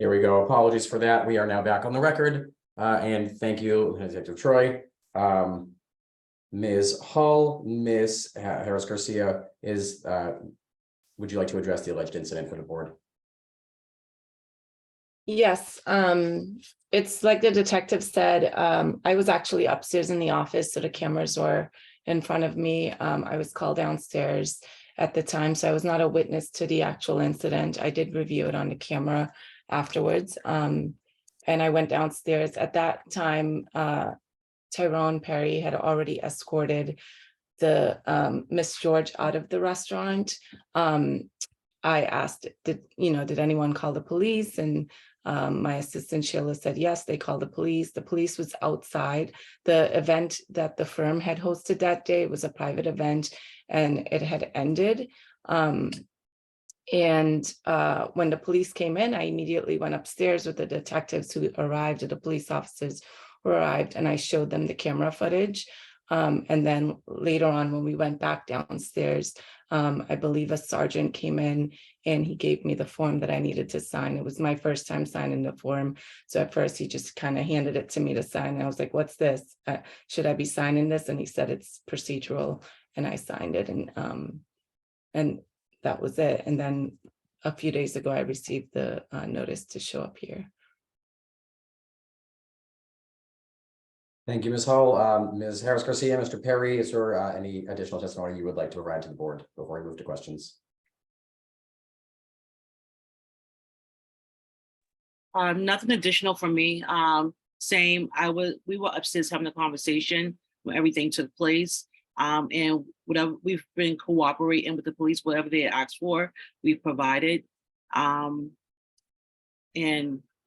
Here we go. Apologies for that. We are now back on the record. And thank you, Detective Troy. Ms. Hull, Ms. Harris Garcia would you like to address the alleged incident for the board? Yes, it's like the detective said, I was actually upstairs in the office, so the cameras were in front of me. I was called downstairs at the time, so I was not a witness to the actual incident. I did review it on the camera afterwards. And I went downstairs. At that time, Tyrone Perry had already escorted the Miss George out of the restaurant. I asked, did anyone call the police? And my assistant Sheila said, yes, they called the police. The police was outside. The event that the firm had hosted that day was a private event and it had ended. When the police came in, I immediately went upstairs with the detectives who arrived, or the police officers who arrived, and I showed them the camera footage. And then later on, when we went back downstairs, I believe a sergeant came in and he gave me the form that I needed to sign. It was my first time signing the form. So at first he just kind of handed it to me to sign. And I was like, what's this? Should I be signing this? And he said, it's procedural. And I signed it. And that was it. And then a few days ago, I received the notice to show up here. Thank you, Ms. Hull. Ms. Harris Garcia, Mr. Perry, is there any additional testimony you would like to provide to the board before we move to questions? Nothing additional from me. Same. We were upstairs having a conversation when everything took place. And whatever, we've been cooperating with the police, whatever they asked for, we've provided. And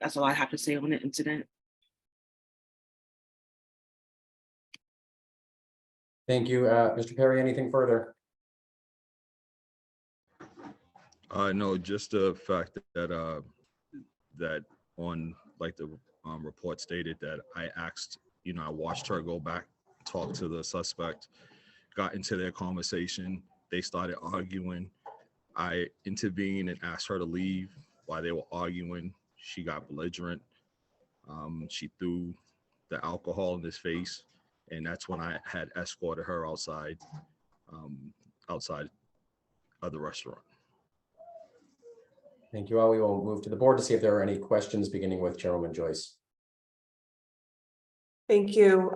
that's all I have to say on the incident. Thank you. Mr. Perry, anything further? No, just the fact that that on like the report stated that I asked, I watched her go back, talk to the suspect, got into their conversation. They started arguing. I intervened and asked her to leave while they were arguing. She got belligerent. She threw the alcohol in his face. And that's when I had escorted her outside of the restaurant. Thank you all. We will move to the board to see if there are any questions, beginning with Chairwoman Joyce. Thank you.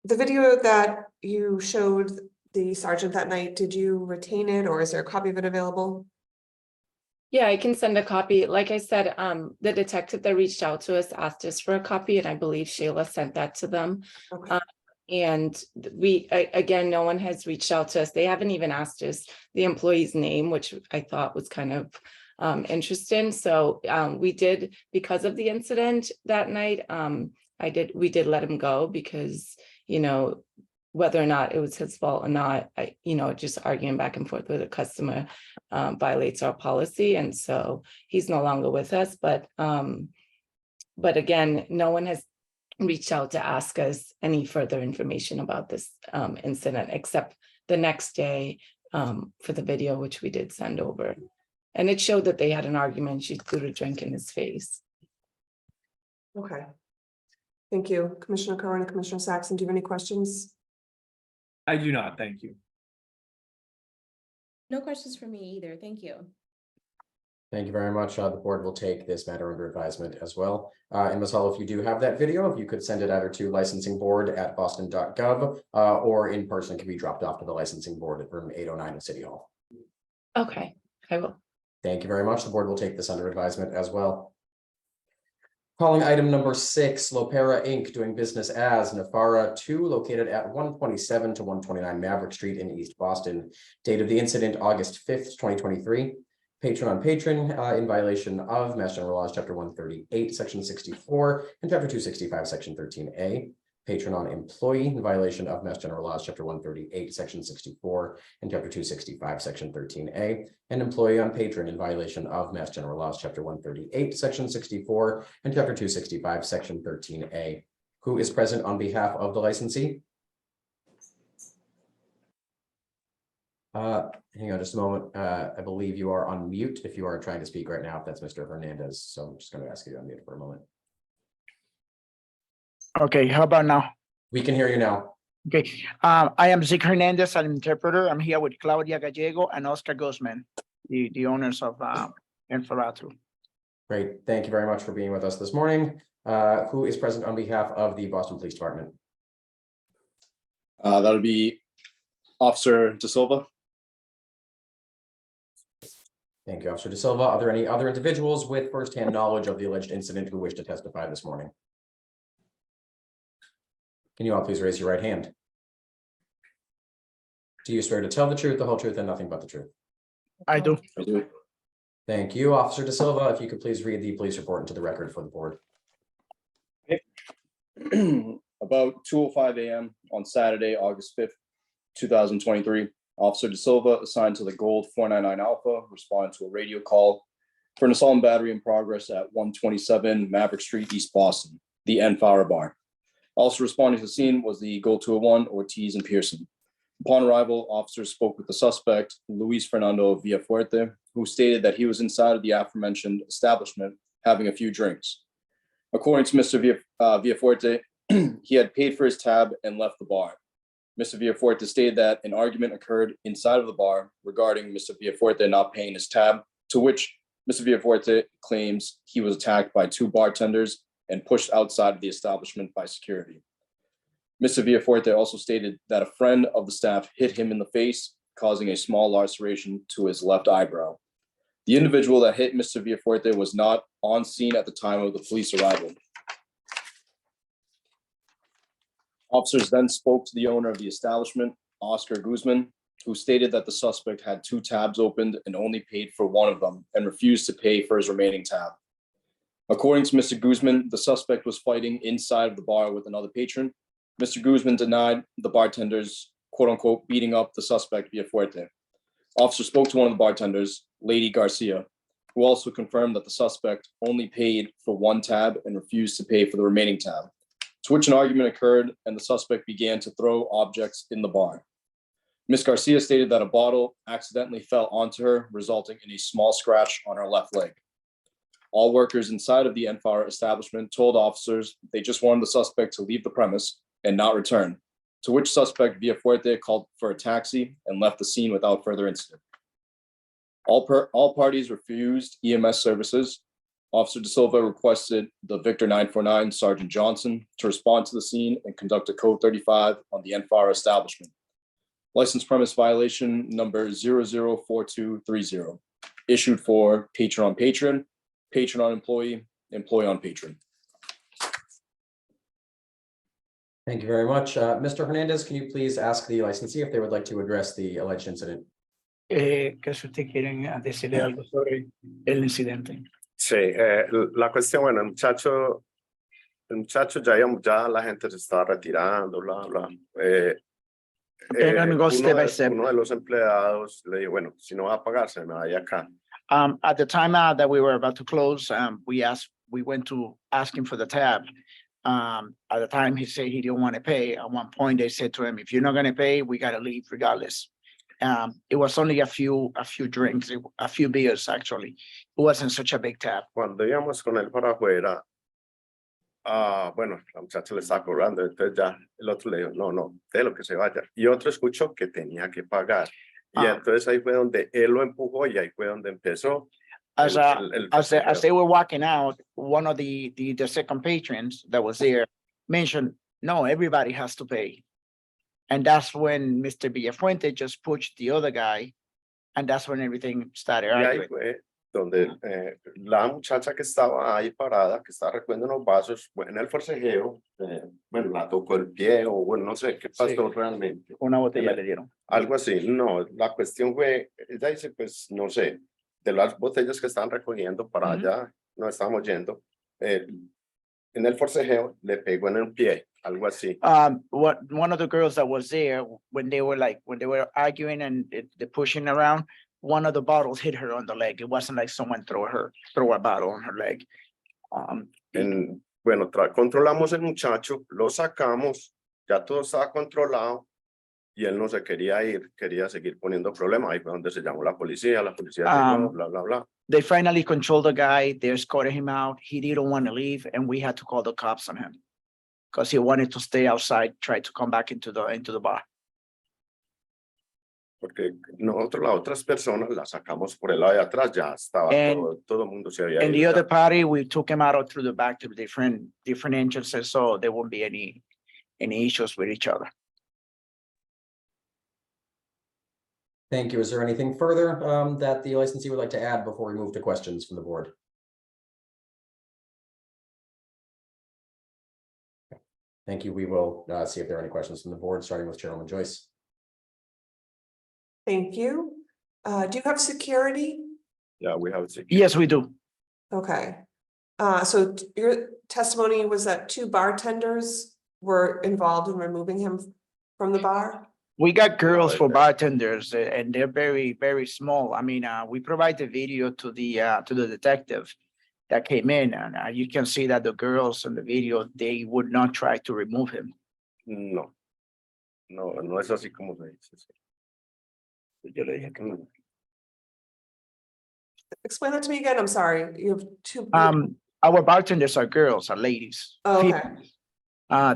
The video that you showed the sergeant that night, did you retain it, or is there a copy of it available? Yeah, I can send a copy. Like I said, the detective that reached out to us asked us for a copy, and I believe Sheila sent that to them. Okay. And again, no one has reached out to us. They haven't even asked us the employee's name, which I thought was kind of interesting. So we did, because of the incident that night, we did let him go because, whether or not it was his fault or not, just arguing back and forth with a customer violates our policy. And so he's no longer with us, but again, no one has reached out to ask us any further information about this incident, except the next day for the video, which we did send over. And it showed that they had an argument. She threw a drink in his face. Okay. Thank you. Commissioner Cohen and Commissioner Saxon, do you have any questions? I do not, thank you. No questions for me either, thank you. Thank you very much. The board will take this matter under advisement as well. And Ms. Hull, if you do have that video, if you could send it either to licensingboard@boston.gov or in person, it can be dropped off to the licensing board at room 809 at City Hall. Okay, I will. Thank you very much. The board will take this under advisement as well. Calling item number 6, Lopera Inc. doing business as Nafara 2, located at 127 to 129 Maverick Street in East Boston. Date of the incident, August 5th, 2023. Patron on patron in violation of Mass General Laws, Chapter 138, Section 64, and Chapter 265, Section 13A. Patron on employee in violation of Mass General Laws, Chapter 138, Section 64, and Chapter 265, Section 13A. And employee on patron in violation of Mass General Laws, Chapter 138, Section 64, and Chapter 265, Section 13A. Who is present on behalf of the licensee? Hang on just a moment. I believe you are on mute if you are trying to speak right now, if that's Mr. Hernandez. So I'm just going to ask you to unmute for a moment. Okay, how about now? We can hear you now. Okay, I am Zeke Hernandez, I'm an interpreter. I'm here with Claudia Gallego and Oscar Guzman, the owners of Enfaratu. Great. Thank you very much for being with us this morning. Who is present on behalf of the Boston Police Department? That would be Officer De Silva. Thank you, Officer De Silva. Are there any other individuals with firsthand knowledge of the alleged incident who wish to testify this morning? Can you all please raise your right hand? Do you swear to tell the truth, the whole truth, and nothing but the truth? I do. I do. Thank you, Officer De Silva. If you could please read the police report into the record for the board. About 2:05 a.m. on Saturday, August 5th, 2023, Officer De Silva, assigned to the Gold 499 Alpha, responded to a radio call for an assault and battery in progress at 127 Maverick Street, East Boston, the Enfara Bar. Also responding to the scene was the Gold 201 Ortiz and Pearson. Upon arrival, officers spoke with the suspect, Luis Fernando Villafuerte, who stated that he was inside of the aforementioned establishment having a few drinks. According to Mr. Villafuerte, he had paid for his tab and left the bar. Mr. Villafuerte stated that an argument occurred inside of the bar regarding Mr. Villafuerte not paying his tab, to which Mr. Villafuerte claims he was attacked by two bartenders and pushed outside of the establishment by security. Mr. Villafuerte also stated that a friend of the staff hit him in the face, causing a small laceration to his left eyebrow. The individual that hit Mr. Villafuerte was not on scene at the time of the police arrival. Officers then spoke to the owner of the establishment, Oscar Guzman, who stated that the suspect had two tabs opened and only paid for one of them and refused to pay for his remaining tab. According to Mr. Guzman, the suspect was fighting inside of the bar with another patron. Mr. Guzman denied the bartenders, quote unquote, beating up the suspect Villafuerte. Officer spoke to one of the bartenders, Lady Garcia, who also confirmed that the suspect only paid for one tab and refused to pay for the remaining tab, to which an argument occurred and the suspect began to throw objects in the bar. Ms. Garcia stated that a bottle accidentally fell onto her, resulting in a small scratch on her left leg. All workers inside of the Enfara establishment told officers they just wanted the suspect to leave the premise and not return, to which suspect Villafuerte called for a taxi and left the scene without further incident. All parties refused EMS services. Officer De Silva requested the Victor 949 Sergeant Johnson to respond to the scene and conduct a code 35 on the Enfara establishment. License premise violation number 004230, issued for patron on patron, patron on employee, employee on patron. Thank you very much. Mr. Hernandez, can you please ask the licensee if they would like to address the alleged incident? Que si ustedes quieren decirle algo sobre el incidente. Sí, la cuestión, bueno, el muchacho ya la gente se está retirando, bla, bla. Okay, let me go step by step. Uno de los empleados le dijo, bueno, si no va a pagar, se me vaya acá. At the time that we were about to close, we went to ask him for the tab. At the time, he said he didn't want to pay. At one point, they said to him, if you're not going to pay, we got to leave regardless. It was only a few drinks, a few beers, actually. It wasn't such a big tab. Cuando íbamos con él para afuera, bueno, la muchacha le estaba cobrando, entonces ya el otro le dijo, no, de lo que se vaya. Y otro escuchó que tenía que pagar. Y entonces ahí fue donde él lo empujó y ahí fue donde empezó. As they were walking out, one of the second patrons that was there mentioned, no, everybody has to pay. And that's when Mr. Villafuente just pushed the other guy. And that's when everything started. Y ahí fue donde la muchacha que estaba ahí parada, que estaba recogiendo unos vasos, en el forcejeo, bueno, la tocó el pie o bueno, no sé qué pasó realmente. Una botella le dieron. Algo así, no, la cuestión fue, ella dice, pues, no sé, de las botellas que estaban recogiendo para allá, no estábamos yendo, en el forcejeo le pegó en el pie, algo así. One of the girls that was there, when they were arguing and the pushing around, one of the bottles hit her on the leg. It wasn't like someone throw a bottle on her leg. Bueno, controlamos el muchacho, lo sacamos, ya todo estaba controlado y él no se quería ir, quería seguir poniendo problemas. Ahí fue donde se llamó la policía llegó, bla, bla, bla. They finally controlled the guy. They escorted him out. He didn't want to leave, and we had to call the cops on him because he wanted to stay outside, try to come back into the bar. Porque nosotros las otras personas las sacamos por el lado de atrás, ya estaba And- todo el mundo se había And ido the other ya. party, we took him out through the back to different entrances, so there won't be any issues with each other. Thank you. Is there anything further that the licensee would like to add before we move to questions from the board? Thank you. We will see if there are any questions from the board, starting with Chairwoman Joyce. Thank you. Do you have security? Yeah, we have security. Yes, we do. Okay. So your testimony was that 2 bartenders were involved in removing him from the bar? We got girls for okay. bartenders and they're very, very small. I mean, we provide the video to the detective that came in and you can see that the girls in the video, they would not try to remove him. No, no es así como se dice. Sí. Yo le dije que no. Explain that to me again. I'm sorry. You have 2. Our bartenders are girls, are ladies. Oh, okay. females.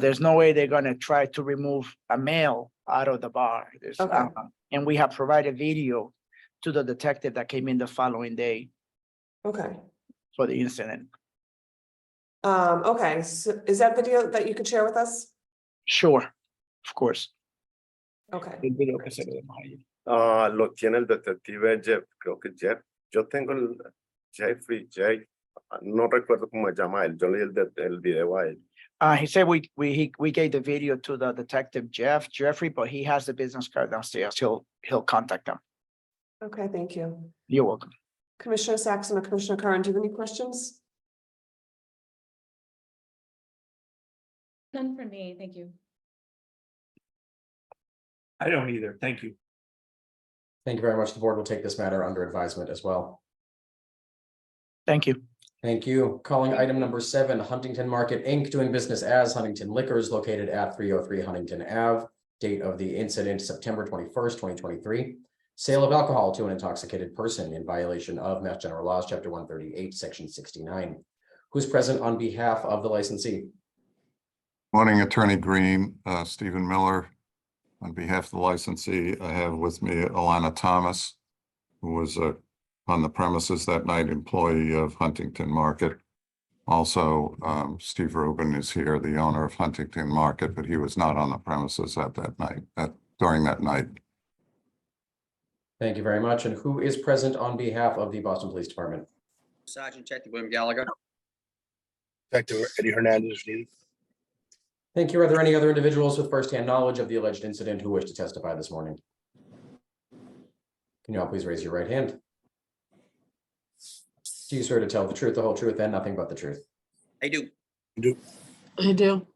There's no way they're gonna try to remove a male out of the bar. Okay. And we have provided video to the detective that came in the following day Okay. for the incident. Okay, so is that video that you could share with us? Sure, of course. Okay. El video que se le demos ahí. Lo tiene el detective Jeff, creo que Jeff. Yo tengo el Jeffrey, no recuerdo cómo se llama él. Yo leí el video a él. He said we gave the video to the detective Jeffrey, but he has the business card downstairs. He'll contact them. Okay, thank you. You're welcome. Commissioner Saxon or Commissioner Curran, do you have any questions? None for me, thank you. I don't either. Thank you. Thank you very much. The board will take this matter under advisement as well. Thank you. Thank you. Calling item number 7, Huntington Market, Inc., doing business as Huntington Liquors located at 303 Huntington Ave. Date of the incident, September 21st, 2023. Sale of alcohol to an intoxicated person in violation of Mass General Laws, Chapter 138, Section 69. Who's present on behalf of the licensee? Morning, Attorney Green, Stephen Miller. On behalf of the licensee, I have with me Alana Thomas, who was on the premises that night, employee of Huntington Market. Also, Steve Rubin is here, the owner of Huntington Market, but he was not on the premises at that night, during that night. Thank you very much. And who is present on behalf of the Boston Police Department? Sergeant Detective William Gallagher. Detective Eddie Hernandez needed. Thank you. Are there any other individuals with firsthand knowledge of the alleged incident who wish to testify this morning? Can you all please raise your right hand? Do you swear to tell the truth, the whole truth, and nothing but the truth? I do. I do.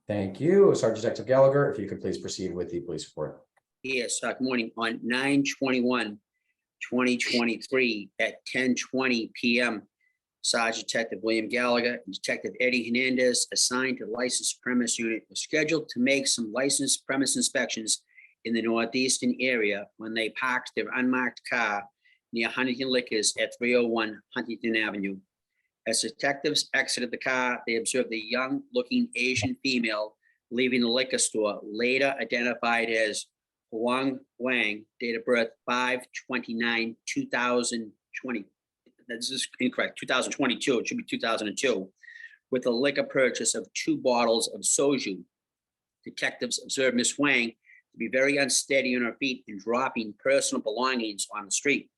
Thank you. Sergeant Detective Gallagher, if you could please proceed with the police report. Yes, good morning. On 9/21/2023 at 10:20 PM, Sergeant Detective William Gallagher and Detective Eddie Hernandez, assigned to licensed premise unit, were scheduled to make some licensed premise inspections in the northeastern area when they parked their unmarked car near Huntington Liquors at 301 Huntington Avenue. As detectives exited the car, they observed a young-looking Asian female leaving the liquor store, later identified as Huang Wang, date of birth 5/29/2020. This is incorrect, 2022, it should be 2002, with a liquor purchase of 2 bottles of soju. Detectives observed Miss Wang to be very unsteady on her feet and dropping personal belongings on the street.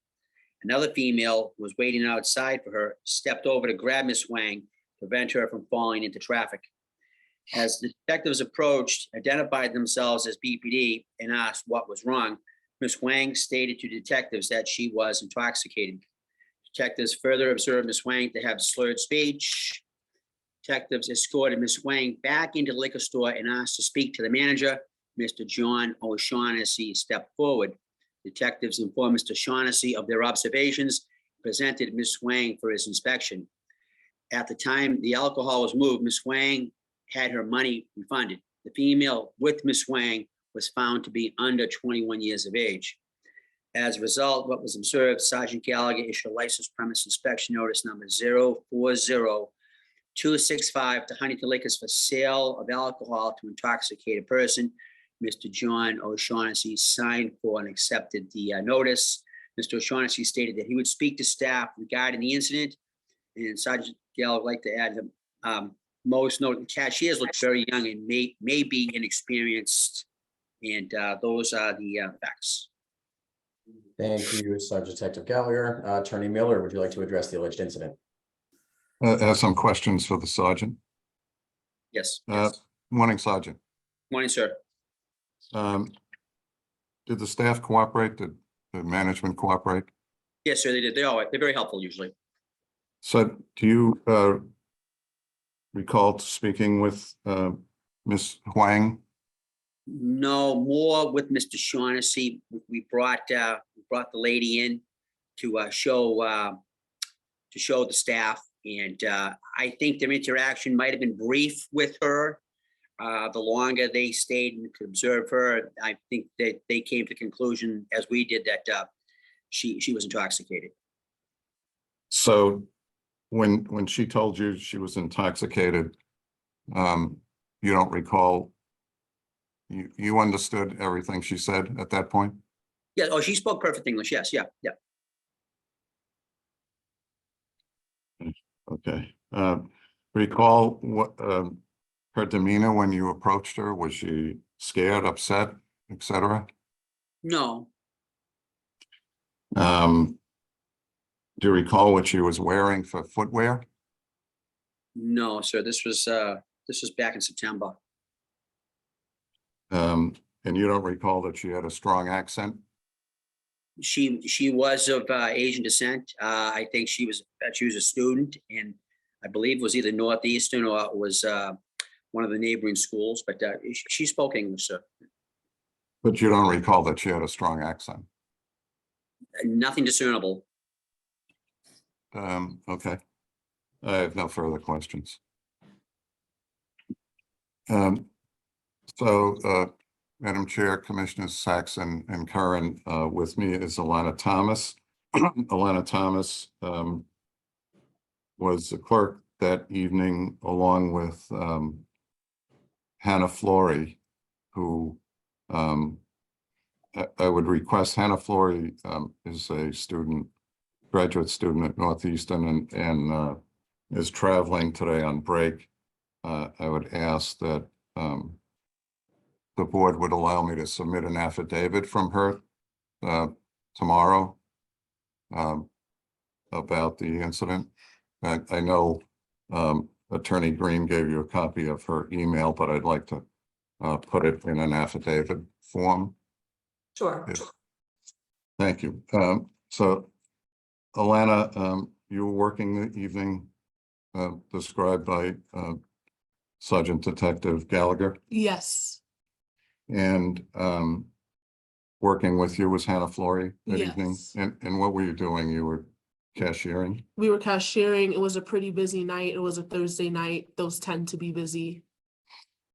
Another female who was waiting outside for her stepped over to grab Miss Wang to prevent her from falling into traffic. As the detectives approached, identified themselves as BPD and asked what was wrong, Miss Wang stated to detectives that she was intoxicated. Detectives further observed Miss Wang to have slurred speech. Detectives escorted Miss Wang back into the liquor store and asked to speak to the manager. Mr. John O'Shaughnessy stepped forward. Detectives informed Mr. Shaughnessy of their observations, presented Miss Wang for his inspection. At the time the alcohol was moved, Miss Wang had her money refunded. The female with Miss Wang was found to be under 21 years of age. As a result, what was observed, Sergeant Gallagher issued a license premise inspection notice number 040265 to Huntington Liquors for sale of alcohol to intoxicated person. Mr. John O'Shaughnessy signed for and accepted the notice. Mr. O'Shaughnessy stated that he would speak to staff regarding the incident. And Sergeant Gallagher would like to add, most note, the cashiers look very young and may be inexperienced. And those are the facts. Thank you, Sergeant Detective Gallagher. Attorney Miller, would you like to address the alleged incident? I have some questions for the sergeant. Yes. Morning, Sergeant. Morning, sir. Did the staff cooperate? Did the management cooperate? Yes, sir, they did. They're very helpful usually. So do you recall speaking with Ms. Huang? No, more with Mr. Shaughnessy. We brought the lady in to show the staff, and I think their interaction might have been brief with her. The longer they stayed and could observe her, I think that they came to the conclusion, as we did, that she was intoxicated. So when she told you she was intoxicated, you don't recall, you understood everything she said at that point? Yeah. Oh, she spoke perfect English. Yes. Yeah. Okay. Recall what her demeanor when you approached her? Was she scared, upset, etc.? No. Do you recall what she was wearing for footwear? No, sir. This was back in September. And you don't recall that she had a strong accent? She was of Asian descent. I think she was a student, and I believe was either Northeastern or it was one of the neighboring schools. But she spoke English, sir. But you don't recall that she had a strong accent? Nothing discernible. Okay. I have no further questions. Madam Chair, Commissioners Saxon and Curran, with me is Alana Thomas. Alana Thomas was the clerk that evening along with Hannah Flory, who I would request. Hannah Flory is a graduate student at Northeastern and is traveling today on break. I would ask that the board would allow me to submit an affidavit from her tomorrow about the incident. I know Attorney Green gave you a copy of her email, but I'd like to put it in an affidavit form. Sure. Thank you. So Alana, you were working the evening described by Sergeant Detective Gallagher? Yes. And working with you was Hannah Flory that evening? Yes. And what were you doing? You were cashiering? We were cashiering. It was a pretty busy night. It was a Thursday night. Those tend to be busy.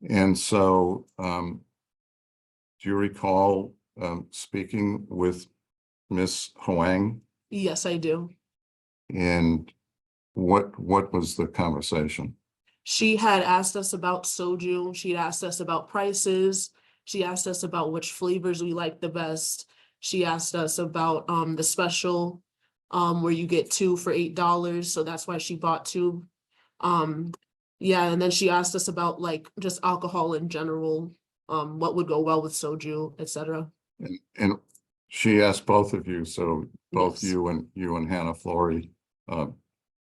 And so do you recall speaking with Miss Huang? Yes, I do. And what was the conversation? She had asked us about soju. She had asked us about prices. She asked us about which flavors we like the best. She asked us about the special where you get 2 for $8. So that's why she bought 2. Yeah, and then she asked us about like just alcohol in general, what would go well with soju, etc. And she asked both of you, so both Yes. you and Hannah Flory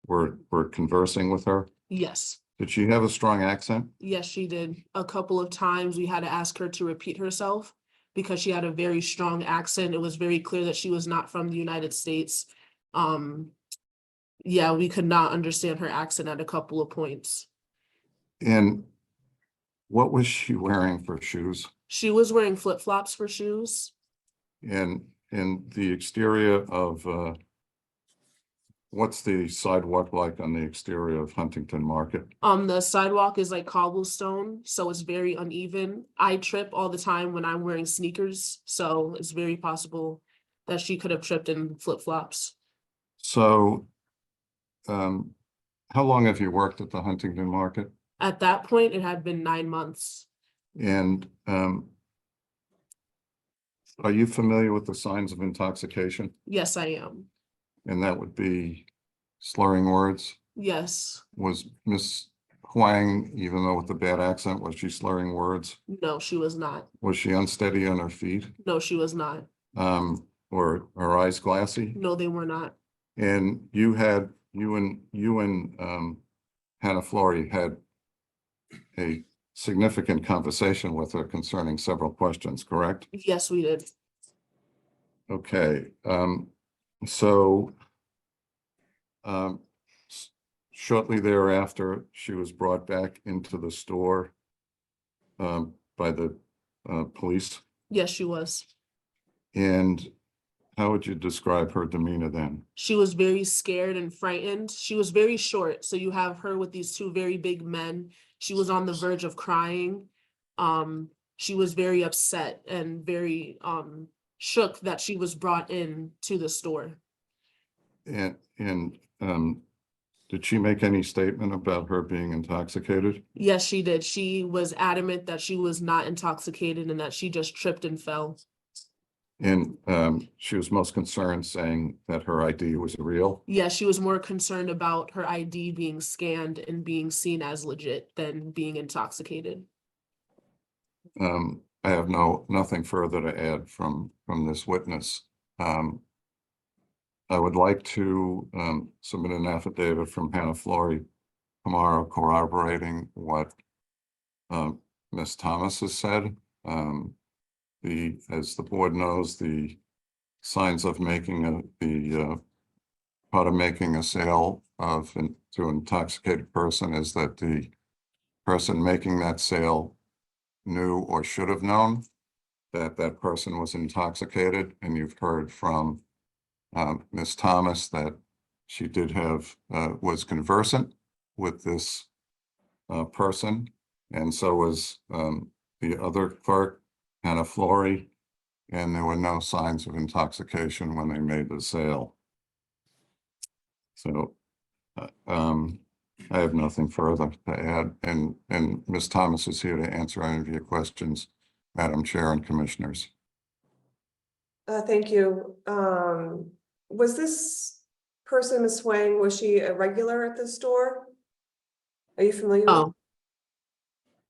were conversing with her? Yes. Did she have a strong accent? Yes, she did. A couple of times we had to ask her to repeat herself because she had a very strong accent. It was very clear that she was not from the United States. Yeah, we could not understand her accent at a couple of points. And what was she wearing for shoes? She was wearing flip-flops for shoes. And in the exterior of what's the sidewalk like on the exterior of Huntington Market? The sidewalk is like cobblestone, so it's very uneven. I trip all the time when I'm wearing sneakers, so it's very possible that she could have tripped in flip-flops. So, how long have you worked at the Huntington Market? At that point, it had been 9 months. And, are you familiar with the signs of intoxication? Yes, I am. And that would be slurring words? Yes. Was Miss Huang, even though with the bad accent, was she slurring words? No, she was not. Was she unsteady on her feet? No, she was not. Or her eyes glassy? No, they were not. And you and Hannah Flory had a significant conversation with her concerning several questions, correct? Yes, we did. Okay, so shortly thereafter, she was brought back into the store by the police. Yes, she was. And how would you describe her demeanor then? She was very scared and frightened. She was very short, so you have her with these two very big men. She was on the verge of crying. She was very upset and very shook that she was brought in to the store. And did she make any statement about her being intoxicated? Yes, she did. She was adamant that she was not intoxicated and that she just tripped and fell. And she was most concerned saying that her ID was real. Yes, she was more concerned about her ID being scanned and being seen as legit than being intoxicated. I have nothing further to add from this witness. I would like to submit an affidavit from Hannah Flory tomorrow corroborating what Ms. Thomas has said. As the board knows, the signs of making part of making a sale to an intoxicated person is that the person making that sale knew or should have known that that person was intoxicated. And you've heard from Ms. Thomas that she did was conversant with this person, and so was the other clerk, Hannah Flory, and there were no signs of intoxication when they made the sale. So I have nothing further to add, and Ms. Thomas is here to answer any of your questions, Madam Chair and Commissioners. Thank you. Was this person, Ms. Wang, was she a regular at the store? Are you familiar? Oh,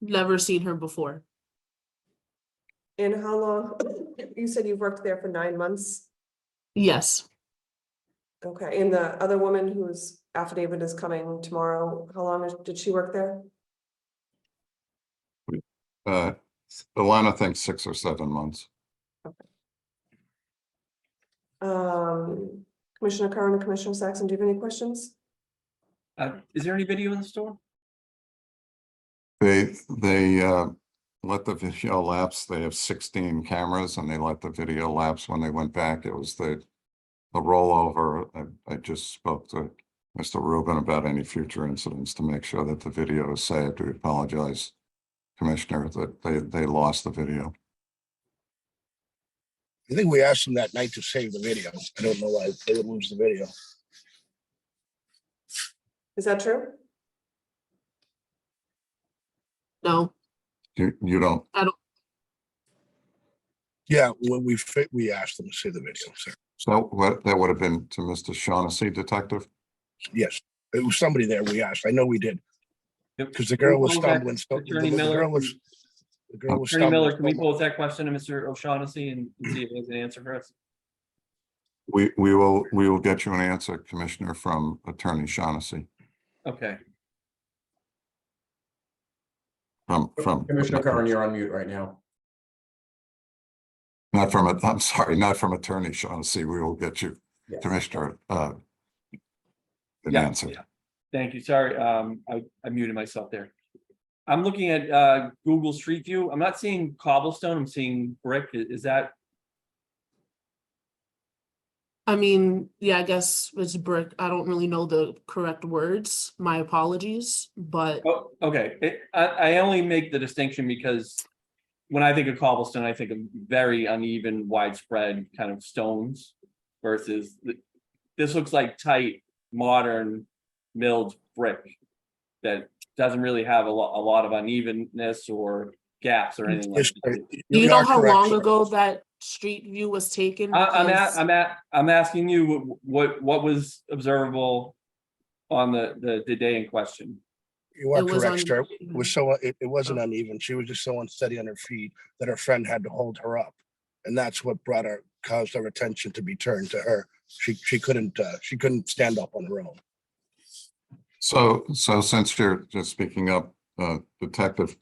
never seen her before. And how long? You said you've worked there for 9 months? Yes. Okay, and the other woman whose affidavit is coming tomorrow, how long did she work there? Alana thinks 6 or 7 months. Commissioner Curran and Commissioner Saxon, do you have any questions? Is there any video in the store? They let the video lapse. They have 16 cameras and they let the video lapse. When they went back, it was the rollover. I just spoke to Mr. Rubin about any future incidents to make sure that the video is saved. We apologize, Commissioner, that they lost the video. I think we asked them that night to save the video. I don't know why they would lose the video. Is that true? No, You don't. I don't. Yeah, when we asked them to save the video, sir. So what that would have been to Mr. Shaughnessy, detective? Yes, it was somebody there we asked. I know we did. Yep. Because the girl was Can we pose stumbling. that- Attorney The Miller, girl was Attorney Miller, can we stumbling. pose that question to Mr. O'Shaughnessy and see if he has an answer for us? We will get you an answer, Commissioner, from Attorney Shaughnessy. Okay. From Commissioner Curran, you're on mute right now. not from I'm sorry, not from Attorney Shaughnessy. We will get you, Yes. Commissioner, an Yeah, answer. yeah. Thank you. Sorry, I muted myself there. I'm looking at Google Street View. I'm not seeing cobblestone. I'm seeing brick. Is that? I mean, yeah, I guess it's brick. I don't really know the correct words. My apologies, but Oh, okay, I only make the distinction because when I think of cobblestone, I think of very uneven, widespread kind of stones versus this looks like tight, modern milled brick that doesn't really have a lot of unevenness or gaps or anything like Yes, that. do you you know are how correct, long sir. ago that street view was taken? Because I'm asking you what was observable on the day in question. You are it was correct, on. sir. It was so, it wasn't uneven. She was just so unsteady on her feet that her friend had to hold her up. And that's what caused our attention to be turned to her. She couldn't stand up on her own. So since you're just speaking up, Detective,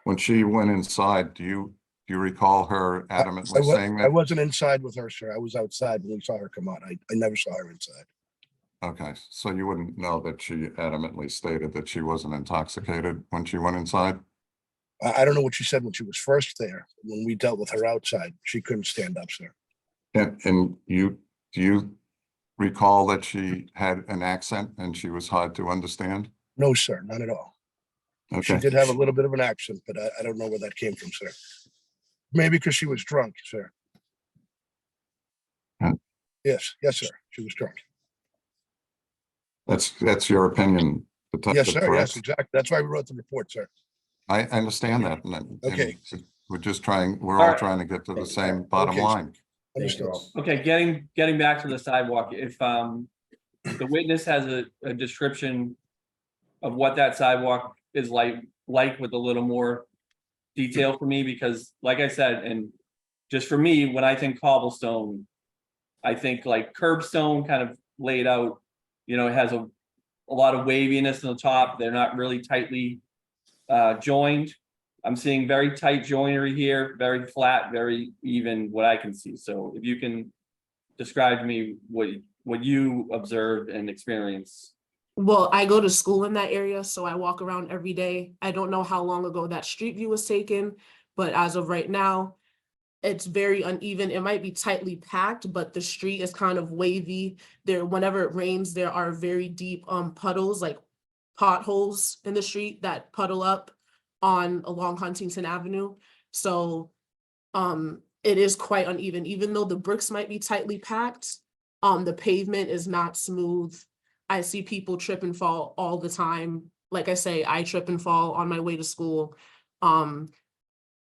when she went inside, do you recall her adamantly saying I that? wasn't inside with her, sir. I was outside when we saw her come out. I never saw her inside. Okay, so you wouldn't know that she adamantly stated that she wasn't intoxicated when she went inside? I don't know what she said when she was first there. When we dealt with her outside, she couldn't stand up, sir. And do you recall that she had an accent and she was hard to understand? No, sir, not at all. She Okay, did have a little bit of an accent, but I don't know where that came from, sir. Maybe because she was drunk, sir. Hmm. Yes, sir. She was drunk. that's your opinion, Yes, Detective, sir. Yes, correct? exactly. That's why we wrote the report, sir. I understand that. And Okay. we're all All right. trying to get to the Thank you. same bottom Okay. line. Thank you Understood. all. Okay, getting back to the sidewalk, if the witness has a description of what that sidewalk is like with a little more detail for me, because like I said, and just for me, when I think cobblestone, I think like curbstone kind of laid out, it has a lot of waviness on the top. They're not really tightly joined. I'm seeing very tight joinery here, very flat, very even what I can see. So if you can describe to me what you observed and experienced. Well, I go to school in that area, so I walk around every day. I don't know how long ago that street view was taken, but as of right now, it's very uneven. It might be tightly packed, but the street is kind of wavy. Whenever it rains, there are very deep puddles, like potholes in the street that puddle up along Huntington Avenue. So it is quite uneven, even though the bricks might be tightly packed. The pavement is not smooth. I see people trip and fall all the time. Like I say, I trip and fall on my way to school.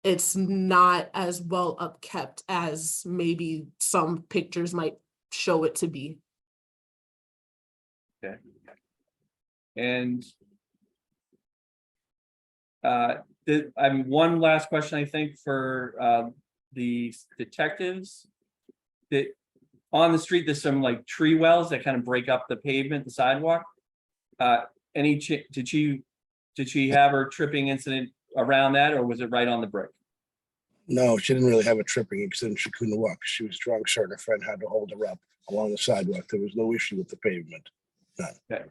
It's not as well upkept as maybe some pictures might show it to be. Okay. And one last question, I think, for the detectives. That on the street, there's some like tree wells that kind of break up the pavement, the sidewalk. Did she have her tripping incident around that, or was it right on the brick? No, she didn't really have a tripping incident. She couldn't walk. She was drunk, sir. And her friend had to hold her up along the sidewalk. There was no issue with the pavement. None. Okay.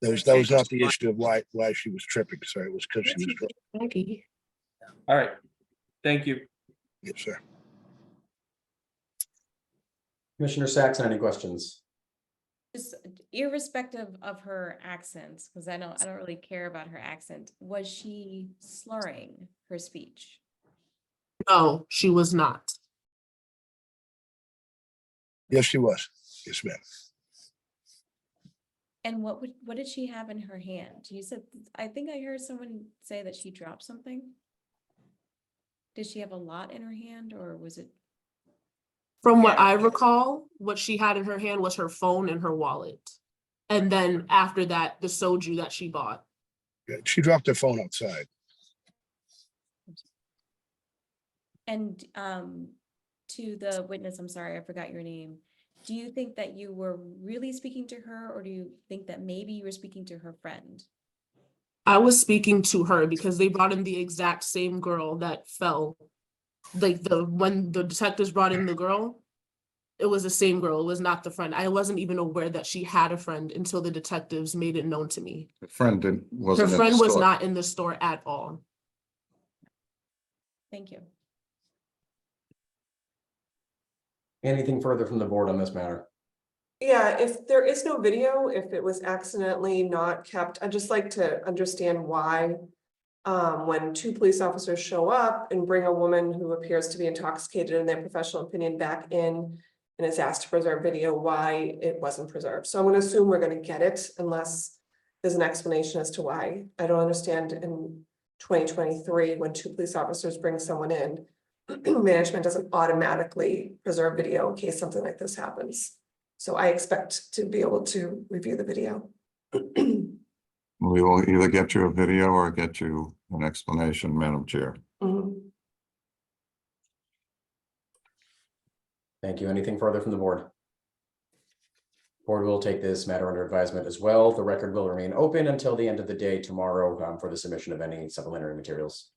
That was not the issue of why she was tripping, sir. It was because she was drunk. Maggie. All right. Thank you. Yes, sir. Commissioner Saxon, any questions? Just irrespective of her accents, because I don't really care about her accent. Was she slurring her speech? No, she was not. Yes, she was. Yes, ma'am. And what did she have in her hand? You said, I think I heard someone say that she dropped something. Did she have a lot in her hand, or was it? From what I recall, what she had in her hand was her phone and her wallet. And then after that, the soju that she bought. Yeah, she dropped her phone outside. And to the witness, I'm sorry, I forgot your name. Do you think that you were really speaking to her, or do you think that maybe you were speaking to her friend? I was speaking to her because they brought in the exact same girl that fell. Like when the detectives brought in the girl, it was the same girl. It was not the friend. I wasn't even aware that she had a friend until the detectives made it known to me. The friend wasn't Her in the friend was store. not in the store at all. Thank you. Anything further from the board on this matter? Yeah, if there is no video, if it was accidentally not kept, I'd just like to understand why. When two police officers show up and bring a woman who appears to be intoxicated in their professional opinion back in. And is asked to preserve video, why it wasn't preserved. So I'm gonna assume we're gonna get it unless there's an explanation as to why. I don't understand in 2023, when two police officers bring someone in. Management doesn't automatically preserve video in case something like this happens. So I expect to be able to review the video. We will either get you a video or get you an explanation, Madam Chair. Mhm. Thank you. Anything further from the board? Board will take this matter under advisement as well. The record will remain open until the end of the day tomorrow for the submission of any supplementary materials.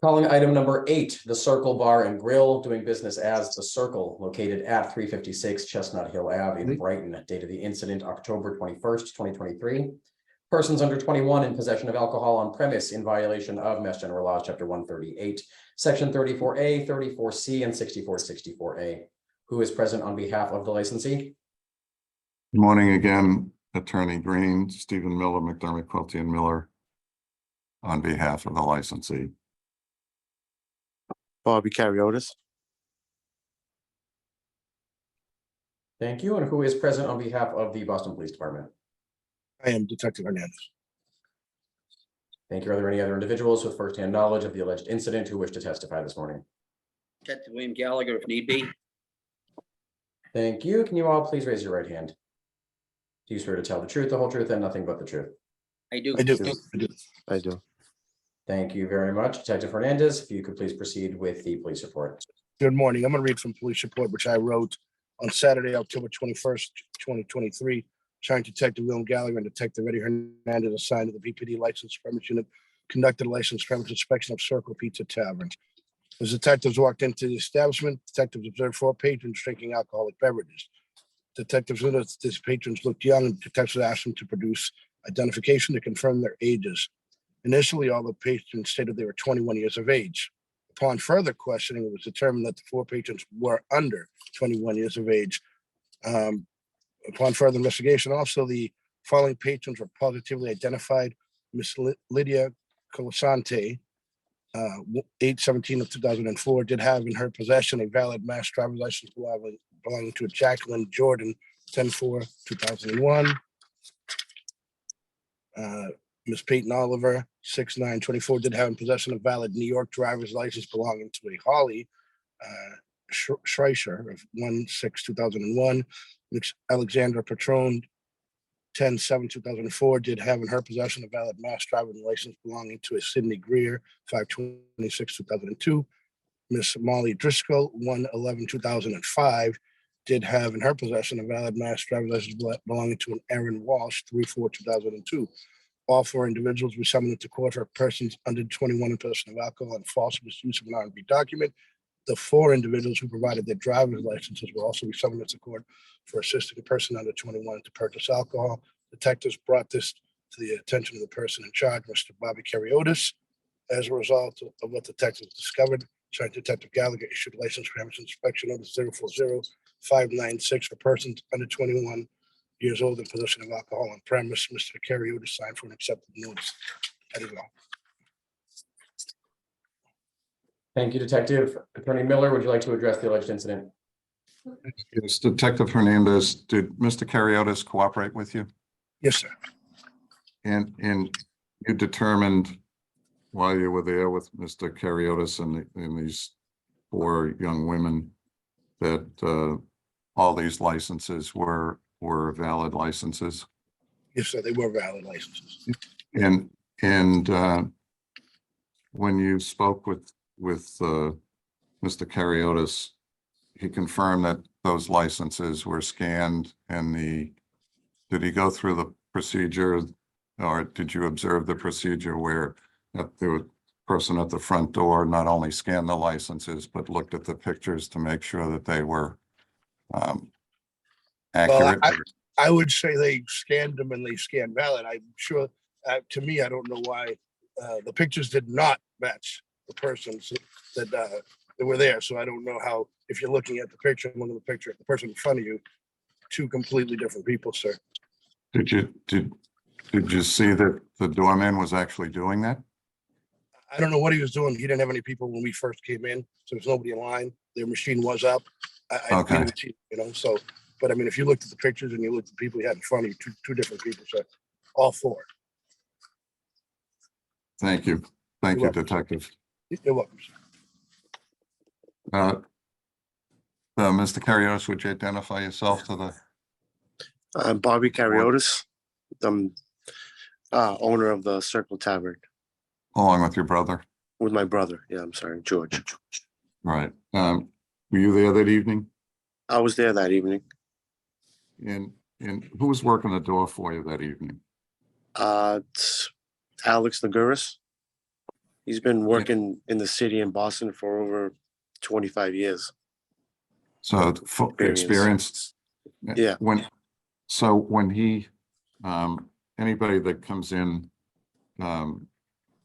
Calling item number 8, the Circle Bar and Grill, doing business as The Circle, located at 356 Chestnut Hill Ave in Brighton. Date of the incident, October 21st, 2023. Persons under 21 in possession of alcohol on premise in violation of Mass General Laws, Chapter 138, Section 34A, 34C, and 6464A. Who is present on behalf of the licensee? Good morning again, Attorney Green, Stephen Miller, McDermott, Quilty and Miller. On behalf of the licensee. Bobby Cariotis. Thank you. And who is present on behalf of the Boston Police Department? I am Detective Hernandez. Thank you. Are there any other individuals with firsthand knowledge of the alleged incident who wish to testify this morning? Detective William Gallagher, if need be. Thank you. Can you all please raise your right hand? Do you swear to tell the truth, the whole truth, and nothing but the truth? I do. I do. I do. I do. Thank you very much. Detective Hernandez, if you could please proceed with the police report. Good morning. I'm going to read from police report, which I wrote on Saturday, October 21st, 2023. Sergeant Detective William Gallagher and Detective Eddie Hernandez assigned to the VPD License Premise Unit conducted a license premise inspection of Circle Pizza Tavern. As detectives walked into the establishment, detectives observed 4 patrons drinking alcoholic beverages. Detectives noticed these patrons looked young, and detectives asked them to produce identification to confirm their ages. Initially, all the patrons stated they were 21 years of age. Upon further questioning, it was determined that the 4 patrons were under 21 years of age. Upon further investigation, also the following patrons were positively identified. Miss Lydia Colasante, 8/17 of 2004, did have in her possession a valid Mass driver's license belonging to Jacqueline Jordan, 10/4/2001. Miss Peyton Oliver, 6/9/24, did have in possession a valid New York driver's license belonging to a Holly Schreicher of 1/6/2001. Miss Alexandra Patron, 10/7/2004, did have in her possession a valid Mass driving license belonging to a Sydney Greer, 5/26/2002. Miss Molly Driscoll, 1/11/2005, did have in her possession a valid Mass driver's license belonging to an Aaron Walsh, 3/4/2002. All 4 individuals were summoned into court for persons under 21 in possession of alcohol and false misuse of an R&B document. The 4 individuals who provided their driver's licenses will also be summoned into court for assisting a person under 21 to purchase alcohol. Detectives brought this to the attention of the person in charge, Mr. Bobby Cariotis. As a result of what detectives discovered, Sergeant Detective Gallagher issued license premise inspection notice 040596 for persons under 21 years old in possession of alcohol on premise. Mr. Cariotis signed for an accepted notice. That is all. Thank you, Detective. Attorney Miller, would you like to address the alleged incident? Yes, Detective Hernandez, did Mr. Cariotis cooperate with you? Yes, sir. And you determined while you were there with Mr. Cariotis and these 4 young women that all these licenses were valid licenses? Yes, sir. They were valid licenses. And when you spoke with Mr. Cariotis, he confirmed that those licenses were scanned and did he go through the procedure, or did you observe the procedure where the person at the front door not only scanned the licenses, but looked at the pictures to make sure that they were accurate? Well, I would say they scanned them and they scanned valid. I'm sure, to me, I don't know why the pictures did not match the persons that that were there. So I don't know how, if you're looking at the picture, and looking at the picture, the person in front of you, two completely different people, sir. Did you see that the doorman was actually doing that? I don't know what he was doing. He didn't have any people when we first came in, so there's nobody in line. Their machine was up. I Okay. didn't see, you know, so, but I mean, if you looked at the pictures and you looked at the people you had in front of you, two different people, sir. All four. Thank you. Thank You're you, welcome, sir. Detective. You're welcome, sir. Mr. Carriotis, would you identify yourself to the, I'm Bobby Carriotis. I'm owner of the Circle Tavern along with your brother? with my brother. Yeah, I'm sorry, George. Right. Were you there that evening? I was there that evening. And who was working the door for you that evening? It's Alex Laguris. He's been working in the city in Boston for over 25 years. So experienced. Yeah. When he, anybody that comes in,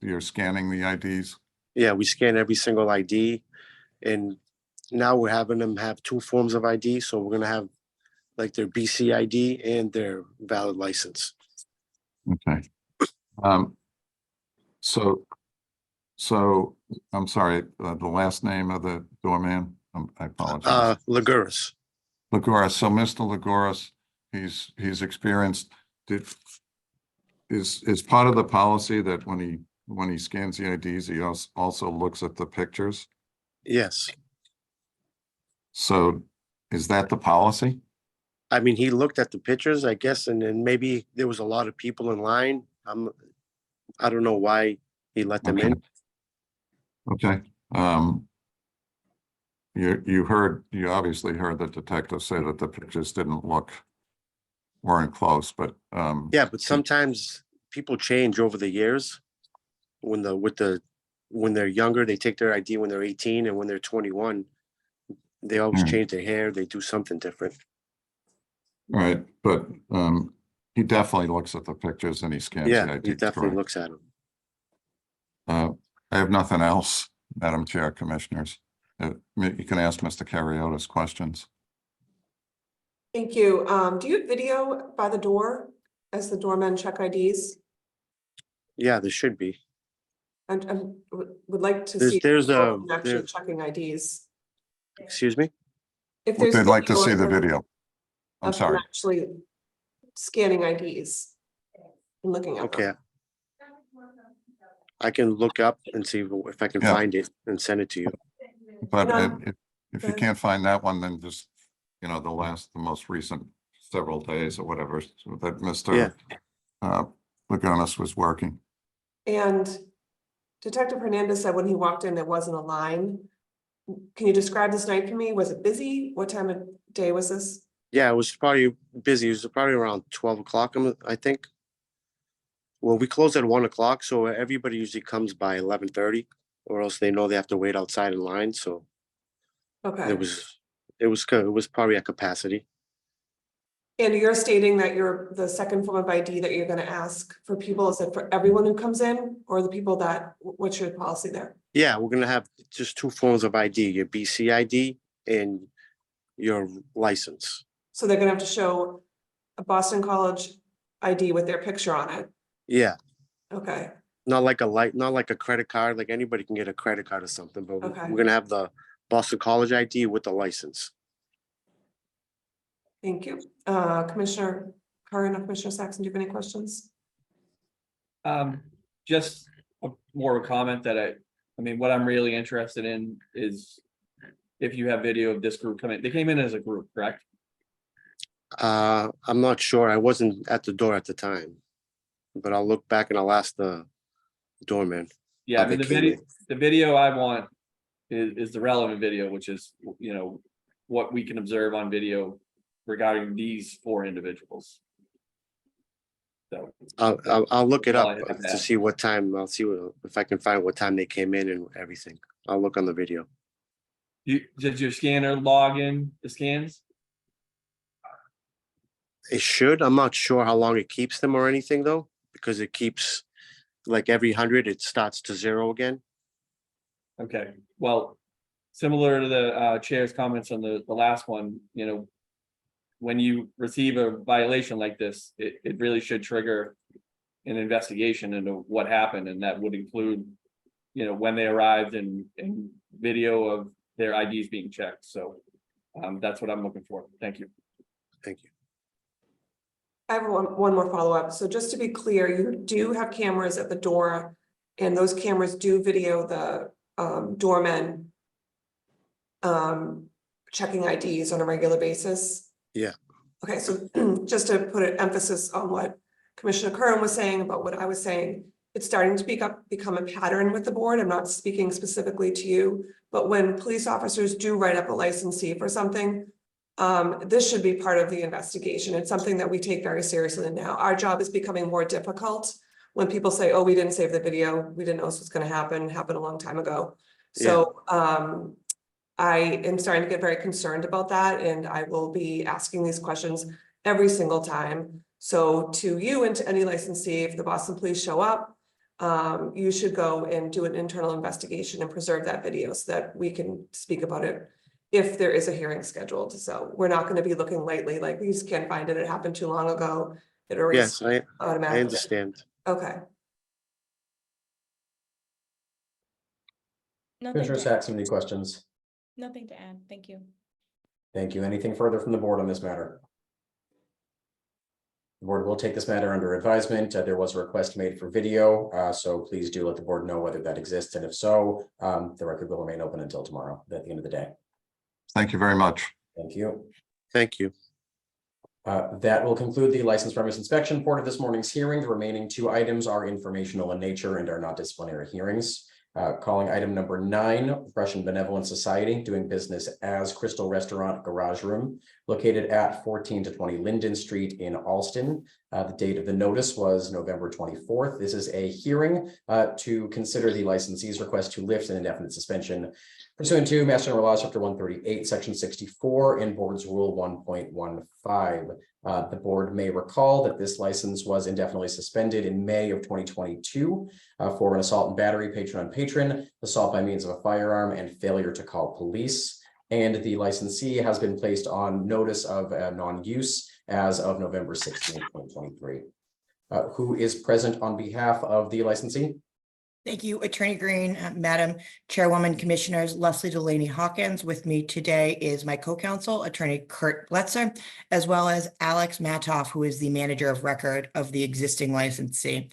you're scanning the IDs? Yeah, we scan every single ID, and now we're having them have two forms of ID. So we're gonna have like their BC ID and their valid license. Okay. So I'm sorry, the last name of the doorman, I apologize. Laguris. Laguris. So Mr. Laguris, he's experienced. Is part of the policy that when he scans the IDs, he also looks at the pictures? Yes. So is that the policy? I mean, he looked at the pictures, I guess, and then maybe there was a lot of people in line. I don't know why he let them in. Okay. You obviously heard the detective say that the pictures weren't close, but Yeah, but sometimes people change over the years. When they're younger, they take their ID when they're 18, and when they're 21, they always change their hair. They do something different. right, but he definitely looks at the pictures and he scans the Yeah, IDs. he definitely correct? looks at them. I have nothing else, Madam Chair, Commissioners. You can ask Mr. Carriotis questions. Thank you. Do you have video by the door as the doormen check IDs? Yeah, there should be. I would like to There's- see. there's a- them actually there- checking IDs. Excuse me? If there's They'd like to video see of the them- video. I'm of them sorry. Actually scanning IDs and looking at them. Okay. I can look up and see if I can Yeah. find it and send it to you. But And, if go you ahead. can't find that one, then just, the most recent several days or whatever, so that Mr. Lagunas was working. And Detective Hernandez said when he walked in, there wasn't a line. Can you describe this night for me? Was it busy? What time of day was this? Yeah, it was probably busy. It was probably around 12 o'clock, I think. Well, we close at 1 o'clock, so everybody usually comes by 11:30, or else they know they have to wait outside in line. So Okay. it was probably at capacity. And you're stating that the second form of ID that you're gonna ask for people, is it for everyone who comes in or the people what's your policy there? Yeah, we're gonna have just two forms of ID: your BC ID and your license. So they're gonna have to show a Boston College ID with their picture on it. Yeah, Okay, not like a credit card. Like anybody can get a credit card or something, but Okay. we're gonna have the Boston College ID with the license. thank you. Commissioner Curran or Commissioner Saxon, do you have any questions? Just more of a comment that I mean, what I'm really interested in is if you have video of this group coming, they came in as a group, correct? I'm not sure. I wasn't at the door at the time, but I'll look back and I'll ask the doorman. Yeah, I how mean, they came in. the video I want is the relevant video, which is, what we can observe on video regarding these four individuals. So, I'll look it That's all up I have to to add. see what time. I'll see if I can find what time they came in and everything. I'll look on the video. did your scanner log in the scans? It should. I'm not sure how long it keeps them or anything though, because it keeps like every 100, it starts to 0 again. Okay, well, similar to the chair's comments on the last one, you know, when you receive a violation like this, it really should trigger an investigation into what happened, and that would include, you know, when they arrived and video of their IDs being checked. So that's what I'm looking for. Thank you. Thank you. I have one more follow-up. So just to be clear, you do have cameras at the door, and those cameras do video the doormen checking IDs on a regular basis? Yeah. Okay, so just to put an emphasis on what Commissioner Curran was saying about what I was saying, it's starting to become a pattern with the board. I'm not speaking specifically to you, but when police officers do write up a licensee for something, this should be part of the investigation. It's something that we take very seriously now. Our job is becoming more difficult when people say, oh, we didn't save the video, we didn't know this was going to happen, happened a long time ago. So I am starting to get very concerned about that, and I will be asking these questions every single time. So to you and to any licensee, if the Boston Police show up, you should go and do an internal investigation and preserve that video so that we can speak about it if there is a hearing scheduled. So we're not going to be looking lightly, like we just can't find it, it happened too long ago. It already Yes, I automatically. understand. Okay. Nothing Commissioner to add. Saxon, any questions? Nothing to add. Thank you. Thank you. Anything further from the board on this matter? The board will take this matter under advisement. There was a request made for video, so please do let the board know whether that exists, and if so, the record will remain open until tomorrow at the end of the day. Thank you very much. Thank you. Thank you. That will conclude the license premise inspection part of this morning's hearing. The remaining two items are informational in nature and are not disciplinary hearings. Calling item number 9, Russian Benevolent Society doing business as Crystal Restaurant Garage Room located at 14 to 20 Linden Street in Alston. The date of the notice was November 24th. This is a hearing to consider the licensee's request to lift an indefinite suspension pursuant to Mass General Laws, Chapter 138, Section 64, and Board's Rule 1.15. The board may recall that this license was indefinitely suspended in May of 2022 for an assault and battery, patron on patron, assault by means of a firearm, and failure to call police. And the licensee has been placed on notice of non-use as of November 16, 2023. Who is present on behalf of the licensee? Thank you, Attorney Green, Madam Chairwoman, Commissioners, Leslie Delaney Hawkins. With me today is my co-counsel, Attorney Kurt Bletzer, as well as Alex Matoff, who is the manager of record of the existing licensee.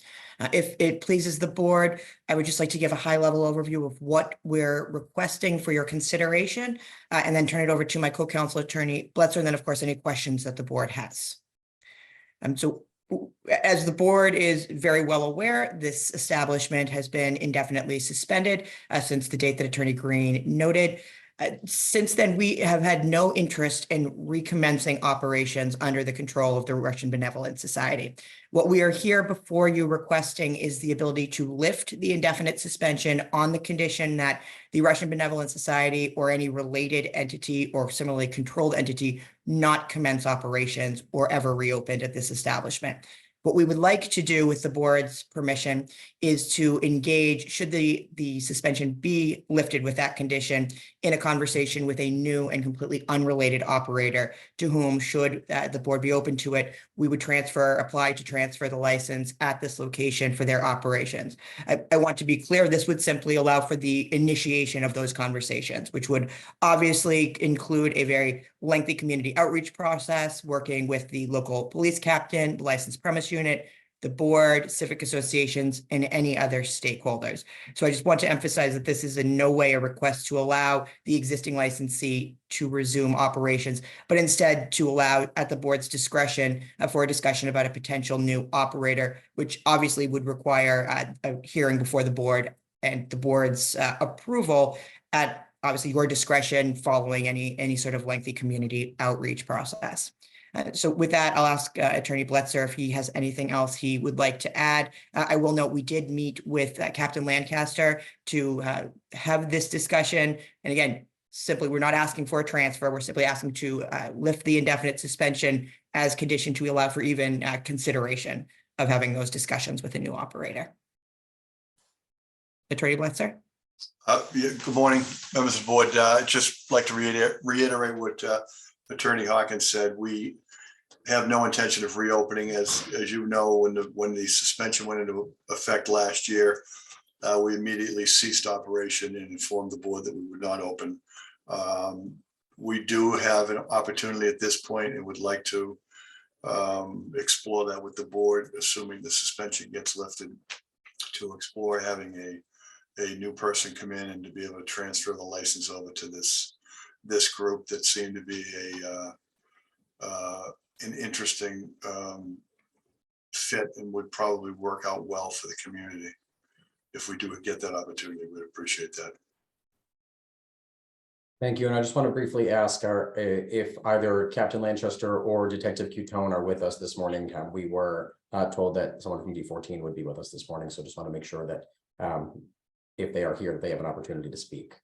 If it pleases the board, I would just like to give a high-level overview of what we're requesting for your consideration, and then turn it over to my co-counsel, Attorney Bletzer, and then, of course, any questions that the board has. So as the board is very well aware, this establishment has been indefinitely suspended since the date that Attorney Green noted. Since then, we have had no interest in recommencing operations under the control of the Russian Benevolent Society. What we are here before you requesting is the ability to lift the indefinite suspension on the condition that the Russian Benevolent Society or any related entity or similarly controlled entity not commence operations or ever reopened at this establishment. What we would like to do with the board's permission is to engage, should the suspension be lifted with that condition, in a conversation with a new and completely unrelated operator to whom, should the board be open to it, we would apply to transfer the license at this location for their operations. I want to be clear, this would simply allow for the initiation of those conversations, which would obviously include a very lengthy community outreach process, working with the local police captain, the licensed premise unit, the board, civic associations, and any other stakeholders. So I just want to emphasize that this is in no way a request to allow the existing licensee to resume operations, but instead to allow at the board's discretion for a discussion about a potential new operator, which obviously would require a hearing before the board and the board's approval at obviously your discretion following any sort of lengthy community outreach process. So with that, I'll ask Attorney Bletzer if he has anything else he would like to add. I will note we did meet with Captain Lancaster to have this discussion. And again, simply, we're not asking for a transfer. We're simply asking to lift the indefinite suspension as condition to allow for even consideration of having those discussions with a new operator. Attorney Bletzer? Good morning, members of the board. I'd just like to reiterate what Attorney Hawkins said. We have no intention of reopening, as you know, when the suspension went into effect last year, we immediately ceased operation and informed the board that we would not open. We do have an opportunity at this point and would like to explore that with the board, assuming the suspension gets lifted, to explore having a new person come in and to be able to transfer the license over to this group that seemed to be an interesting fit and would probably work out well for the community. If we do get that opportunity, we'd appreciate that. Thank you. And I just want to briefly ask if either Captain Lanchester or Detective Cutone are with us this morning. We were told that someone from D14 would be with us this morning. So just want to make sure that if they are here, they have an opportunity to speak.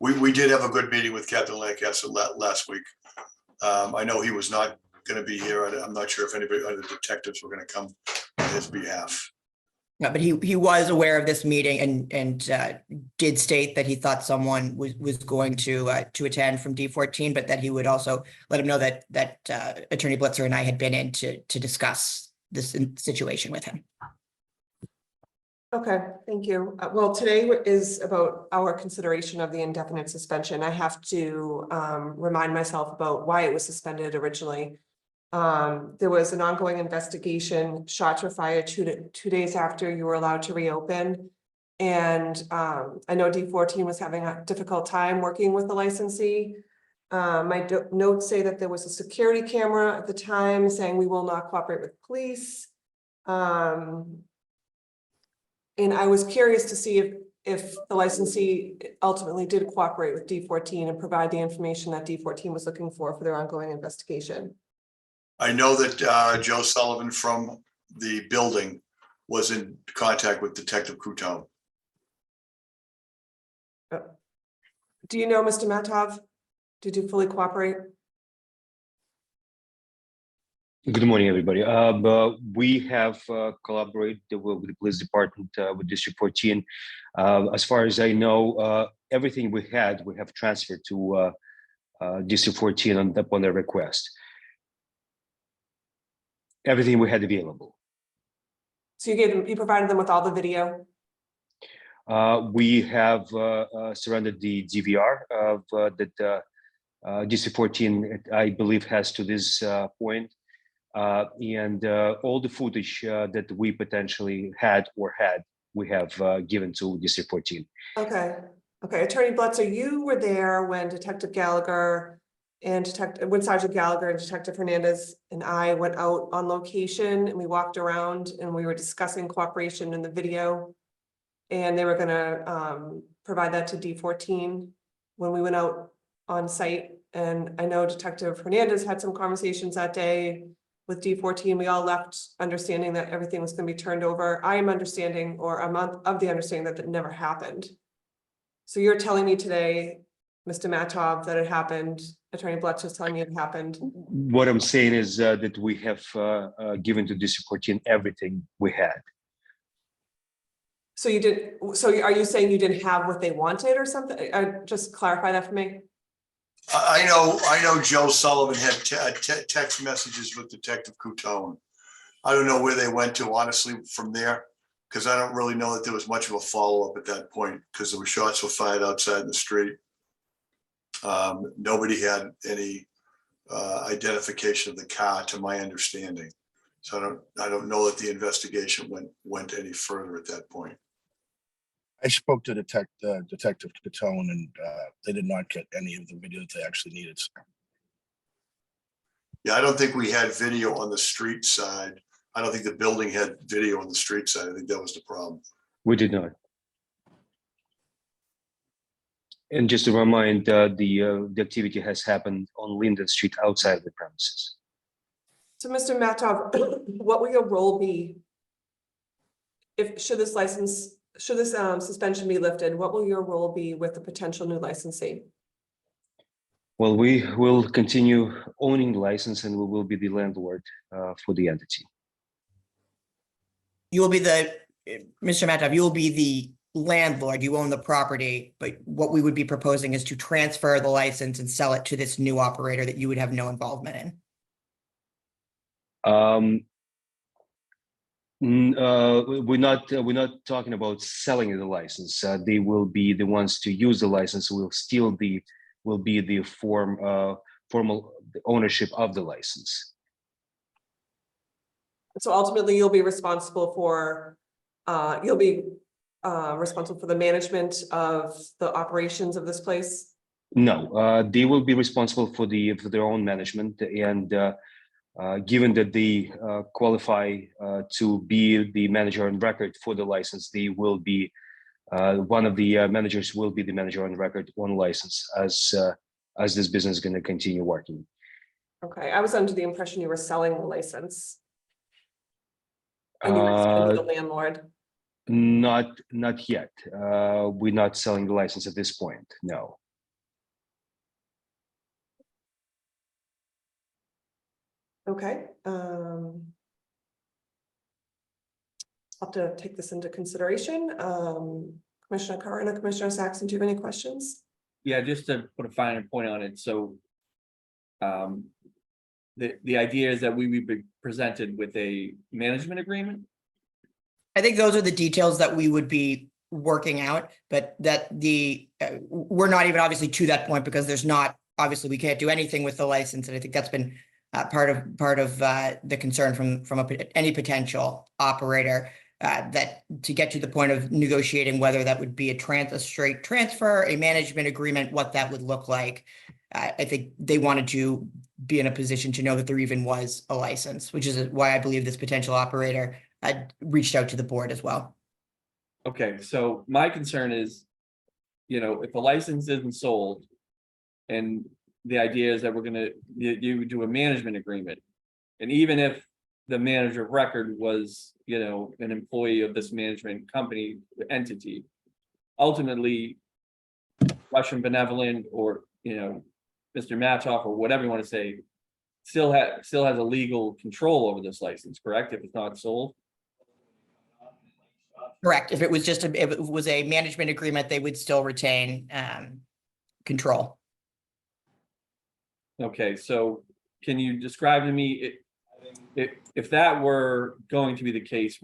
We did have a good meeting with Captain Lancaster last week. I know he was not going to be here. I'm not sure if anybody, other detectives were going to come on his behalf. No, but he was aware of this meeting and did state that he thought someone was going to attend from D14, but that he would also let him know that Attorney Blitzer and I had been in to discuss this situation with him. Okay, thank you. Well, today is about our consideration of the indefinite suspension. I have to remind myself about why it was suspended originally. There was an ongoing investigation. Shots were fired two days after you were allowed to reopen. And I know D14 was having a difficult time working with the licensee. My notes say that there was a security camera at the time saying we will not cooperate with police. And I was curious to see if the licensee ultimately did cooperate with D14 and provide the information that D14 was looking for their ongoing investigation. I know that Joe Sullivan from the building was in contact with Detective Cutone. Do you know Mr. Matov? Did you fully cooperate? Good morning, everybody. We have collaborated with the police department, with District 14. As far as I know, everything we have transferred to District 14 upon their request. Everything we had available. So you provided them with all the video? We have surrendered the DVR of that District 14, I believe, has to this point. And all the footage that we potentially had, we have given to District 14. Okay. Attorney Blitzer, you were there when Detective Gallagher and Sergeant Gallagher and Detective Hernandez and I went out on location, and we walked around and we were discussing cooperation in the video. And they were gonna provide that to D14 when we went out on site. And I know Detective Hernandez had some conversations that day with D14. We all left understanding that everything was going to be turned over. I am understanding, or I'm of the understanding, that it never happened. So you're telling me today, Mr. Matov, that it happened. Attorney Blitzer is telling me it happened. What I'm saying is that we have given to District 14 everything we had. So you did. So are you saying you didn't have what they wanted or something? Just clarify that for me. I know Joe Sullivan had text messages with Detective Cutone. I don't know where they went to, honestly, from there, because I don't really know that there was much of a follow-up at that point, because there were shots were fired outside in the street. Nobody had any identification of the car, to my understanding. So I don't know that the investigation went any further at that point. I spoke to Detective Cutone, and they did not get any of the video that they actually needed. Yeah, I don't think we had video on the street side. I don't think the building had video on the street side. I think that was the problem. We did not. And just to remind, the activity has happened on Linden Street outside the premises. So Mr. Matov, what will your role be should this suspension be lifted? What will your role be with the potential new licensee? Well, we will continue owning the license, and we will be the landlord for the entity. You will be the Mr. Matov, you'll be the landlord, you own the property, but what we would be proposing is to transfer the license and sell it to this new operator that you would have no involvement in. We're not talking about selling the license. They will be the ones to use the license. Will be the formal ownership of the license. So ultimately, you'll be responsible for, responsible for the management of the operations of this place? No, they will be responsible for their own management, and given that they qualify to be the manager on record for the license, they will be one of the managers will be the manager on record on license as this business is going to continue working. Okay, I was under the impression you were selling the license. And you were selling to the landlord. Not yet. We're not selling the license at this point. No. Okay. I'll have to take this into consideration. Commissioner Carr and Commissioner Saxon, do you have any questions? Yeah, just to put a finer point on it, so the idea is that we would be presented with a management agreement? I think those are the details that we would be working out, but that we're not even obviously to that point because there's not, obviously we can't do anything with the license. And I think that's been part of the concern from any potential operator, that to get to the point of negotiating whether that would be a straight transfer, a management agreement, what that would look like. I think they wanted to be in a position to know that there even was a license, which is why I believe this potential operator had reached out to the board as well. Okay, so my concern is, if a license isn't sold, and the idea is that you would do a management agreement, and even if the manager of record was, an employee of this management company entity, ultimately, Russian Benevolent or Mr. Matoff or whatever you want to say, still has a legal control over this license, correct? If it's not sold. Correct. If it was if it was a management agreement, they would still retain control. Okay, so can you describe to me if that were going to be the case,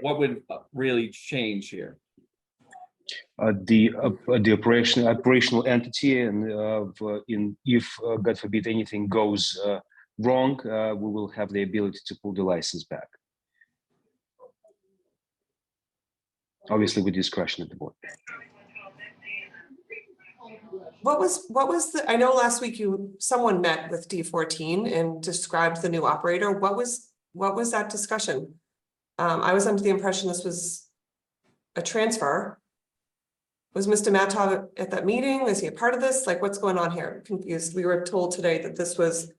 what would really change here? The operational entity, and if God forbid anything goes wrong, we will have the ability to pull the license back. Obviously, with discretion of the board. What was I know last week someone met with D14 and described the new operator. What was that discussion? I was under the impression this was a transfer. Was Mr. Matov at that meeting? Is he a part of this? Like, what's going on here? I'm confused. We were told today that this was,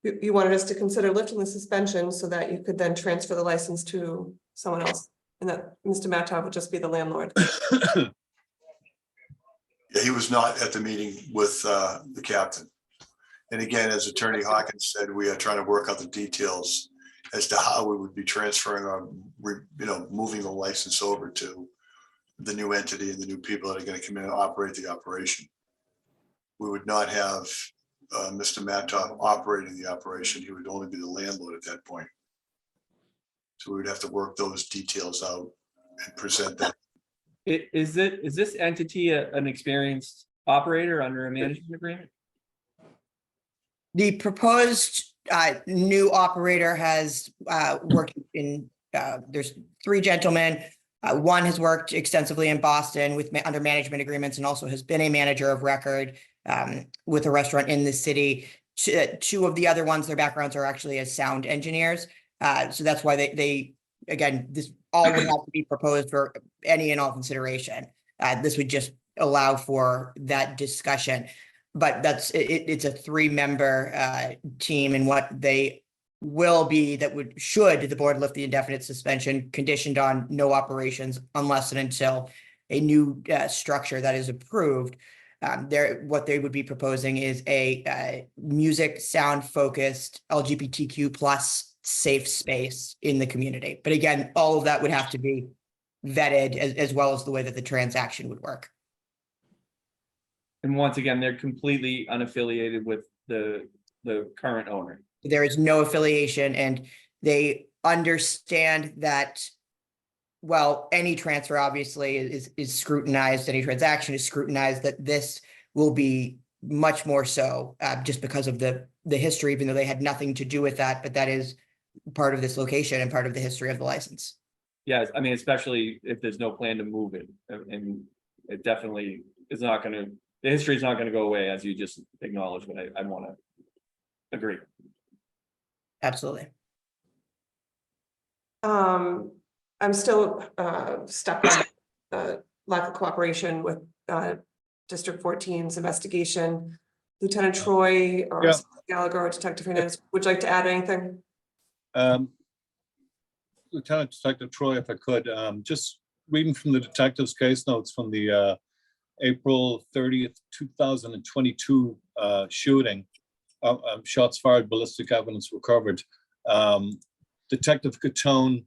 you wanted us to consider lifting the suspension so that you could then transfer the license to someone else, and that Mr. Matov would just be the landlord. Yeah, he was not at the meeting with the captain. And again, as Attorney Hawkins said, we are trying to work out the details as to how we would be transferring or, moving the license over to the new entity and the new people that are going to come in and operate the operation. We would not have Mr. Matov operating the operation. He would only be the landlord at that point. So we would have to work those details out and present that. Is this entity an experienced operator under a management agreement? The proposed new operator has worked in, there's 3 gentlemen. One has worked extensively in Boston under management agreements and also has been a manager of record with a restaurant in the city. 2 of the other ones, their backgrounds are actually as sound engineers. So that's why they again, this all would have to be proposed for any and all consideration. This would just allow for that discussion. But it's a 3-member team, and what they will be should the board lift the indefinite suspension conditioned on no operations unless and until a new structure that is approved. What they would be proposing is a music sound focused LGBTQ+ safe space in the community. But again, all of that would have to be vetted as well as the way that the transaction would work. And once again, they're completely unaffiliated with the current owner. There is no affiliation, and they understand that, well, any transfer obviously is scrutinized, any transaction is scrutinized, that this will be much more so, just because of the history, even though they had nothing to do with that, but that is part of this location and part of the history of the license. Yes, I mean, especially if there's no plan to move it, and it definitely is not gonna, the history is not gonna go away, as you just acknowledged, but I wanna agree. Absolutely. I'm still stuck on lack of cooperation with District 14's investigation. Lieutenant Troy or Yeah. Gallagher or Detective Hernandez, would you like to add anything? Lieutenant Detective Troy, if I could, just reading from the detective's case notes from the April 30th, 2022 shooting, shots fired, ballistic evidence recovered. Detective Catone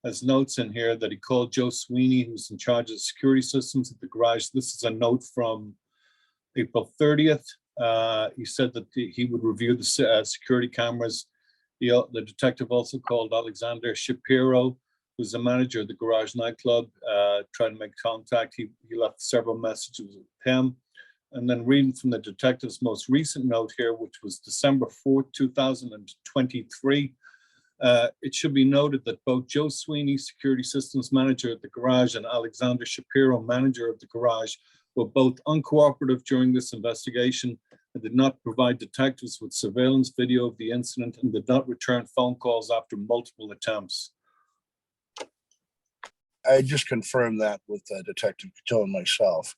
has notes in here that he called Joe Sweeney, who's in charge of security systems at the garage. This is a note from April 30th. He said that he would review the security cameras. The detective also called Alexander Shapiro, who's the manager of the Garage nightclub, tried to make contact. He left several messages with him. And then reading from the detective's most recent note here, which was December 4th, 2023, it should be noted that both Joe Sweeney, security systems manager at the garage, and Alexander Shapiro, manager of the garage, were both uncooperative during this investigation and did not provide detectives with surveillance video of the incident and did not return phone calls after multiple attempts. I just confirmed that with Detective Catone myself.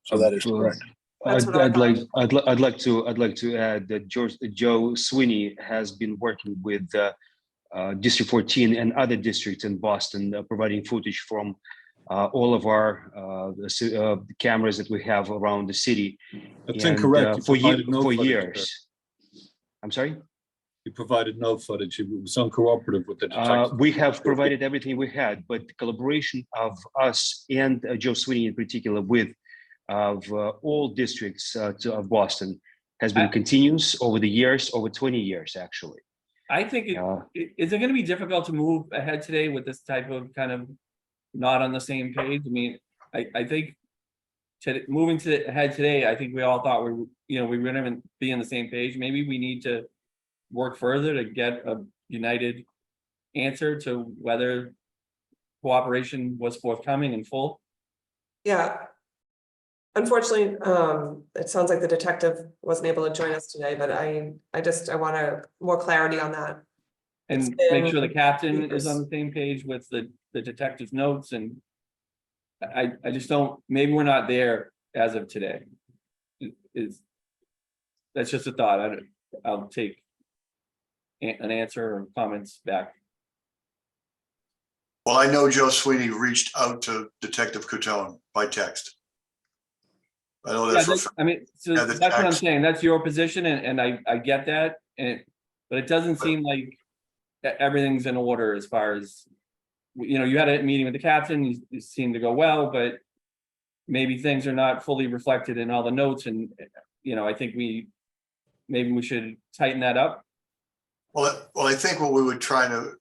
So that is correct. I'd like to add that Joe Sweeney has been working with District 14 and other districts in Boston, providing footage from all of our cameras that we have around the city. That's And, incorrect. for footage, years. I'm sorry? You provided no footage. It was uncooperative with the detective. We have provided everything we had, but the collaboration of us and Joe Sweeney in particular with all districts of Boston has been continuous over the years, over 20 years, actually. I think, is it gonna be difficult to move ahead today with this type of kind of not on the same page? I mean, I think moving ahead today, I think we all thought we wouldn't even be on the same page. Maybe we need to work further to get a united answer to whether cooperation was forthcoming in full. Yeah. Unfortunately, it sounds like the detective wasn't able to join us today, but I want more clarity on that. And make sure the captain is on the same page with the detective's notes, and I just don't, maybe we're not there as of today. That's just a thought. I'll take an answer or comments back. Well, I know Joe Sweeney reached out to Detective Catone by text. I know that's. That's what I'm saying. That's your position, and I get that, but it doesn't seem like everything's in order as far as, you had a meeting with the captain, it seemed to go well, but maybe things are not fully reflected in all the notes, and I think maybe we should tighten that up. Well, I think what we were trying to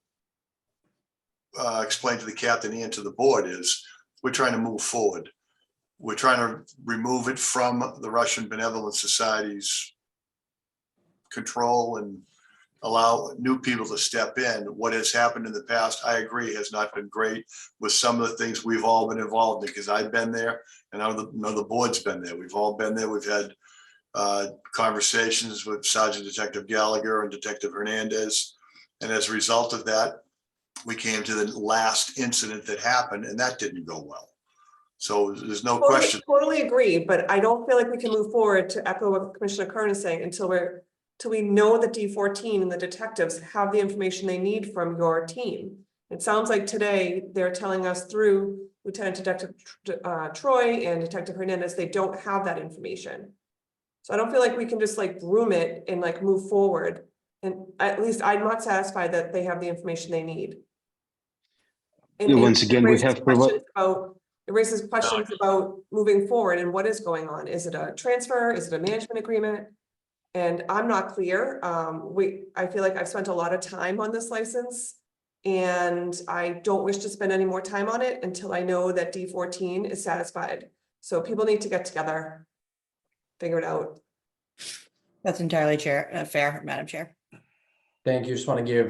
explain to the captain and to the board is we're trying to move forward. We're trying to remove it from the Russian Benevolent Society's control and allow new people to step in. What has happened in the past, I agree, has not been great with some of the things we've all been involved in, because I've been there and I know the board's been there. We've all been there. We've had conversations with Sergeant Detective Gallagher and Detective Hernandez. And as a result of that, we came to the last incident that happened, and that didn't go well. So there's no question. Totally agree, but I don't feel like we can move forward, to echo what Commissioner Kern is saying, until we know that D14 and the detectives have the information they need from your team. It sounds like today they're telling us through Lieutenant Detective Troy and Detective Hernandez, they don't have that information. So I don't feel like we can just like broom it and like move forward. And at least I'm not satisfied that they have the information they need. And Once it again, we raises have questions about, it raises questions about moving forward and what is going on. Is it a transfer? Is it a management agreement? And I'm not clear. I feel like I've spent a lot of time on this license. And I don't wish to spend any more time on it until I know that D14 is satisfied. So people need to get together, figure it out. That's entirely fair, Madam Chair. Thank you. Just want to give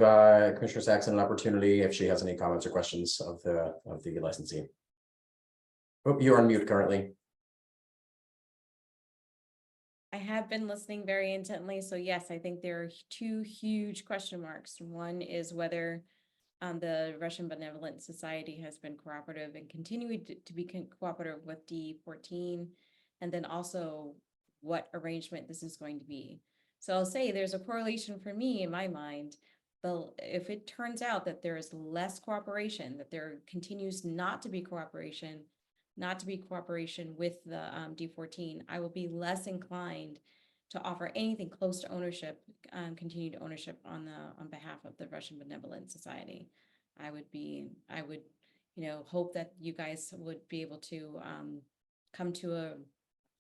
Commissioner Saxon an opportunity if she has any comments or questions of the licensee. Oh, you're on mute currently. I have been listening very intently, so yes, I think there are two huge question marks. One is whether the Russian Benevolent Society has been cooperative and continuing to be cooperative with D14, and then also what arrangement this is going to be. So I'll say there's a correlation for me in my mind, but if it turns out that there is less cooperation, that there continues not to be cooperation with the D14, I will be less inclined to offer anything close to ownership, continued ownership on behalf of the Russian Benevolent Society. I would, hope that you guys would be able to come to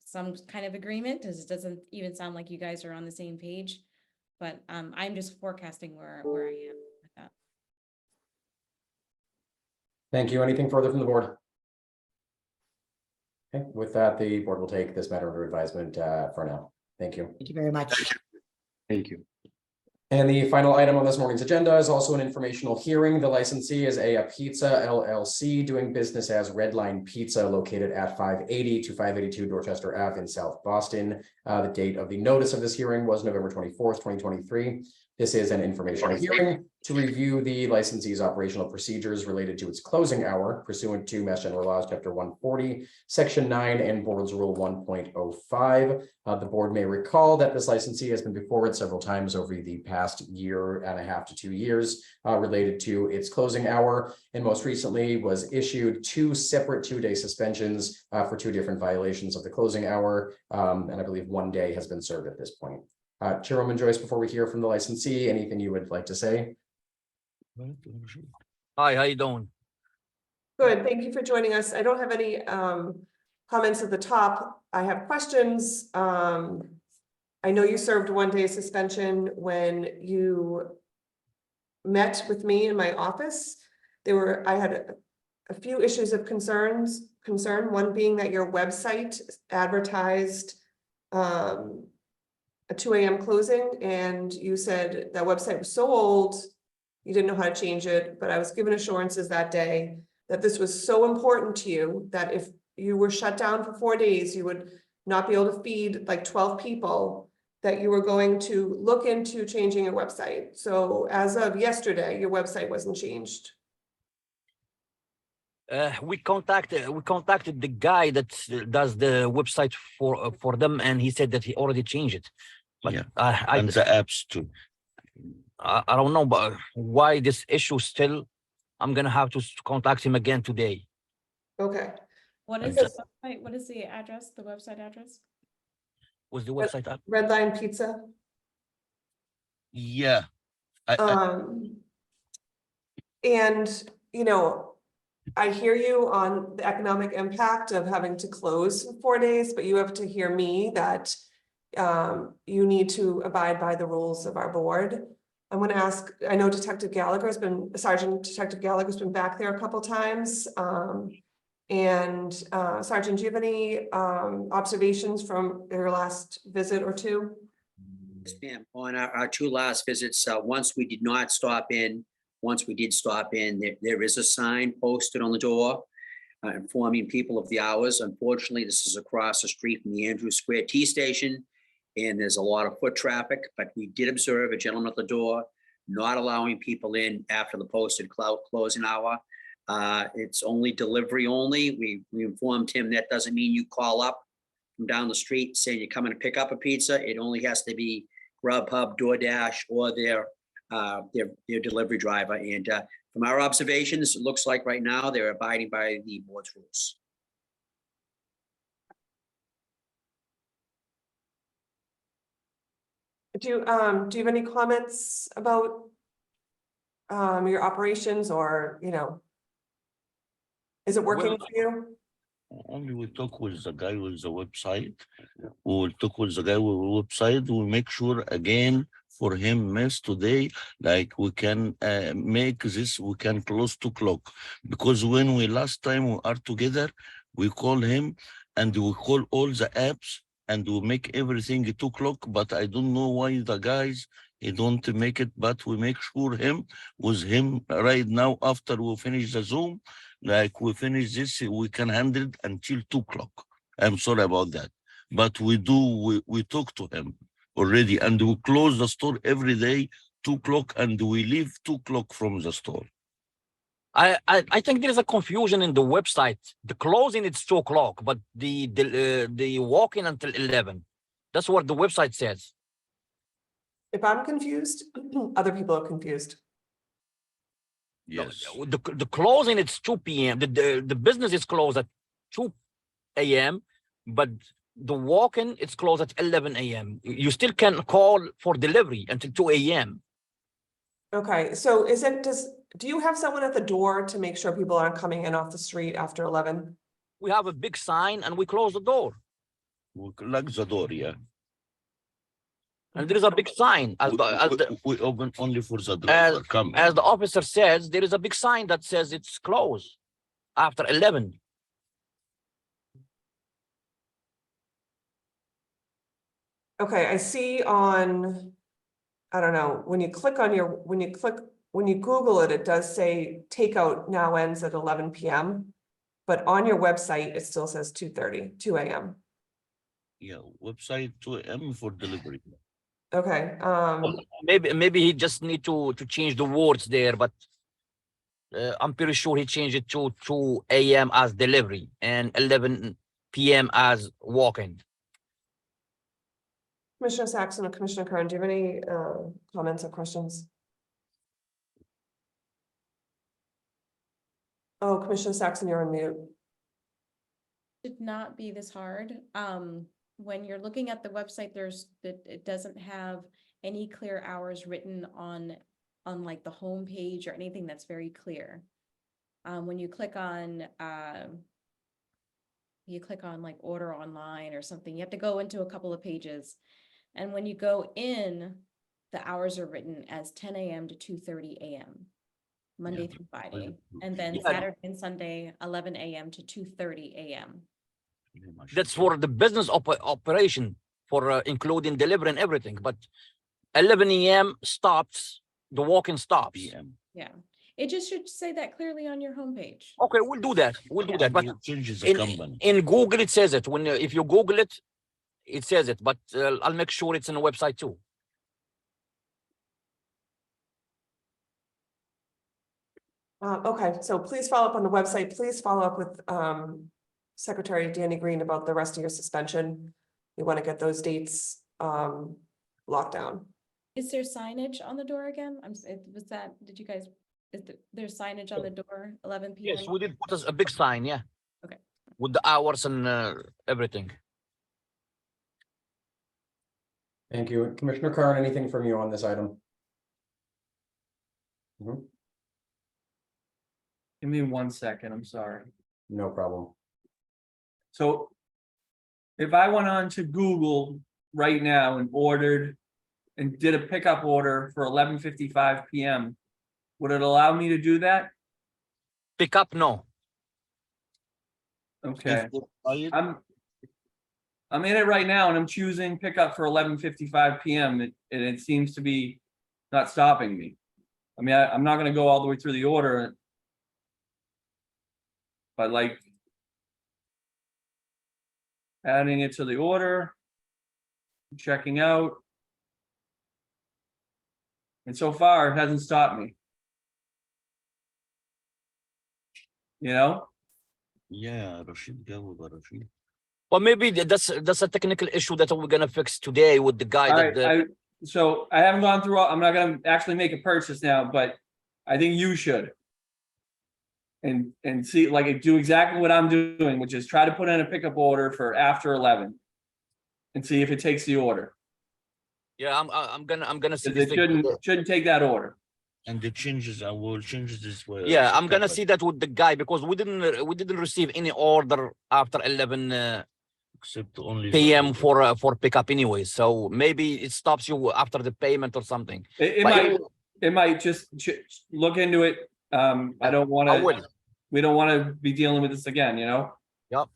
some kind of agreement, as it doesn't even sound like you guys are on the same page. But I'm just forecasting where I am with that. Thank you. Anything further from the board? Okay, with that, the board will take this matter under advisement for now. Thank you. Thank you very much. Thank you. And the final item on this morning's agenda is also an informational hearing. The licensee is Aya Pizza LLC, doing business as Redline Pizza, located at 580 to 582 Dorchester Ave in South Boston. The date of the notice of this hearing was November 24th, 2023. This is an informational hearing to review the licensee's operational procedures related to its closing hour pursuant to Mass General Laws, Chapter 140, Section 9, and Board's Rule 1.05. The board may recall that this licensee has been before it several times over the past year and a half to 2 years related to its closing hour, and most recently was issued 2 separate 2-day suspensions for 2 different violations of the closing hour, and I believe 1 day has been served at this point. Chairwoman Joyce, before we hear from the licensee, anything you would like to say? Hi, how you doing? Good, thank you for joining us. I don't have any comments at the top. I have questions. I know you served 1-day suspension when you met with me in my office. I had a few issues of concern, one being that your website advertised a 2 a.m. closing, and you said that website was so old, you didn't know how to change it, but I was given assurances that day that this was so important to you that if you were shut down for 4 days, you would not be able to feed like 12 people, that you were going to look into changing your website. So as of yesterday, your website wasn't changed. We contacted the guy that does the website for them, and he said that he already changed it. But and the apps too. I don't know, but why this issue still? I'm gonna have to contact him again today. Okay. What is the website? What is the address? The website address? Was the website up? Redline Pizza. Yeah. And I hear you on the economic impact of having to close for 4 days, but you have to hear me that you need to abide by the rules of our board. I'm going to ask, I know Sergeant Detective Gallagher has been back there a couple times. Sergeant, do you have any observations from your last visit or two? Yes, ma'am. On our 2 last visits, once we did not stop in, once we did stop in, there is a sign posted on the door informing people of the hours. Unfortunately, this is across the street from the Andrews Square T station, and there's a lot of foot traffic, but we did observe a gentleman at the door not allowing people in after the posted closing hour. It's only delivery only. We informed him that doesn't mean you call up from down the street saying you're coming to pick up a pizza. It only has to be Grubhub, DoorDash, or their delivery driver. And from our observations, it looks like right now they're abiding by the board's rules. Do you have any comments about your operations or, is it working Well, for you? Only we talk with the guy with the website. We will talk with the guy with the website. We make sure again for him miss today, like we can make this, we can close 2 o'clock. Because when we last time we are together, we call him and we call all the apps and we make everything 2 o'clock, but I don't know why the guys, he don't make it, but we make sure him with him right now after we finish the Zoom, like we finish this, we can handle it until 2 o'clock. I'm sorry about that. But we talk to him already and we close the store every day, 2 o'clock, and we leave 2 o'clock from the store. I think there is a confusion in the website. The closing it's 2 o'clock, but the walk-in until 11. That's what the website says. If I'm confused, other people are confused. Yes. The closing it's 2 p.m. The business is closed at 2 a.m. but the walk-in it's closed at 11 a.m. You still can call for delivery until 2 a.m. Okay, so do you have someone at the door to make sure people aren't coming in off the street after 11? We have a big sign and we close the door. We lock the door, yeah. And there is a big sign we open only for the driver come. As the officer says, there is a big sign that says it's closed after 11. Okay, I see on, I don't know, when you Google it, it does say takeout now ends at 11 p.m. But on your website, it still says 2 a.m. Yeah, website 2 a.m. for delivery. Okay, Maybe he just need to change the words there, but I'm pretty sure he changed it to 2 a.m. as delivery and 11 p.m. as walk-in. Commissioner Saxon or Commissioner Kern, do you have any comments or questions? Oh, Commissioner Saxon, you're on mute. Should not be this hard. When you're looking at the website, it doesn't have any clear hours written on like the home page or anything that's very clear. When you click on like order online or something, you have to go into a couple of pages. And when you go in, the hours are written as 10 a.m. to 2:30 a.m. Monday through Friday, and then Saturday and Sunday, 11 a.m. to 2:30 a.m. That's for the business operation for including delivery and everything, but 11 a.m. stops, the walk-in stops. Yeah, it just should say that clearly on your homepage. Okay, we'll do that. We'll do that. But in Google, it says it. When if you Google it, it says it. But I'll make sure it's in the website too. Okay, so please follow up on the website. Please follow up with Secretary Danny Green about the rest of your suspension. We want to get those dates locked down. Is there signage on the door again? Did you guys, there's signage on the door, 11 p.m.? Yes, we did put a big sign, yeah. Okay. With the hours and everything. Thank you. Commissioner Kern, anything from you on this item? Give me 1 second, I'm sorry. No problem. So if I went on to Google right now and ordered and did a pickup order for 11:55 p.m., would it allow me to do that? Pick up, no. Okay. I'm in it right now and I'm choosing pickup for 11:55 p.m. and it seems to be not stopping me. I mean, I'm not gonna go all the way through the order. But like adding it to the order, checking out. And so far, it hasn't stopped me. You know? Yeah, Rashid, go with Rashid. Well, maybe that's a technical issue that we're gonna fix today with the guy. So I haven't gone through I'm not gonna actually make a purchase now, but I think you should. And see, like, do exactly what I'm doing, which is try to put in a pickup order for after 11 and see if it takes the order. Yeah, I'm gonna see 'Cause this it thing. shouldn't take that order. And the changes, I will change this way. Yeah, I'm gonna see that with the guy because we didn't receive any order after 11 Except only. PM for pickup anyway. So maybe it stops you after the payment or something. It But might, it might just look into it. I don't want I to, will. we don't want to be dealing with this again, you know? Yep.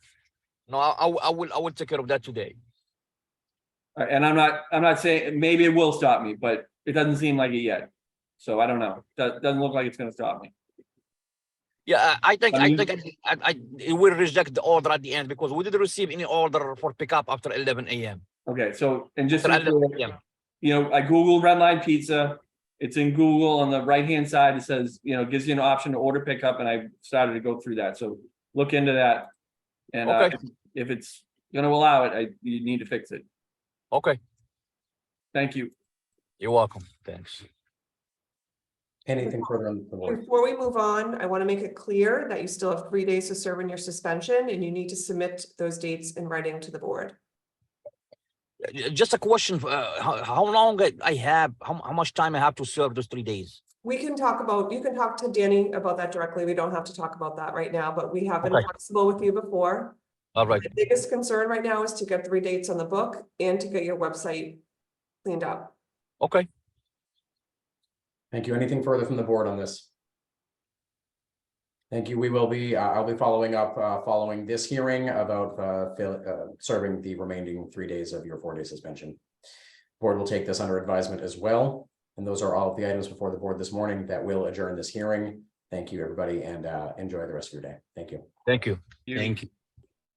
No, I will take care of that today. And I'm not saying, maybe it will stop me, but it doesn't seem like it yet. So I don't know. Doesn't look like it's gonna stop me. Yeah, I think I mean- it will reject the order at the end because we didn't receive any order for pickup after 11 AM. Okay, so, and just, After to be 11 clear, PM. you know, I Googled Redline Pizza. It's in Google on the right-hand side. It says, you know, gives you an option to order pickup, and I started to go through that. So look into that. And Okay. if it's gonna allow it, you need to fix it. Okay, Thank you. you're welcome. Thanks. Anything further on the board? Before we move on, I want to make it clear that you still have 3 days to serve in your suspension and you need to submit those dates in writing to the board. Just a question, how long I have, how much time I have to serve those 3 days? We can talk about, you can talk to Danny about that directly. We don't have to talk about that right now, but we have been Okay. flexible with you before. All right, The biggest concern right now is to get 3 dates on the book and to get your website cleaned up. okay. Thank you. Anything further from the board on this? Thank you. We will be, I'll be following up, following this hearing about, serving the remaining 3 days of your 4-day suspension. Board will take this under advisement as well. And those are all of the items before the board this morning that will adjourn this hearing. Thank you, everybody, and enjoy the rest of your day. Thank you. Thank you. Thank you.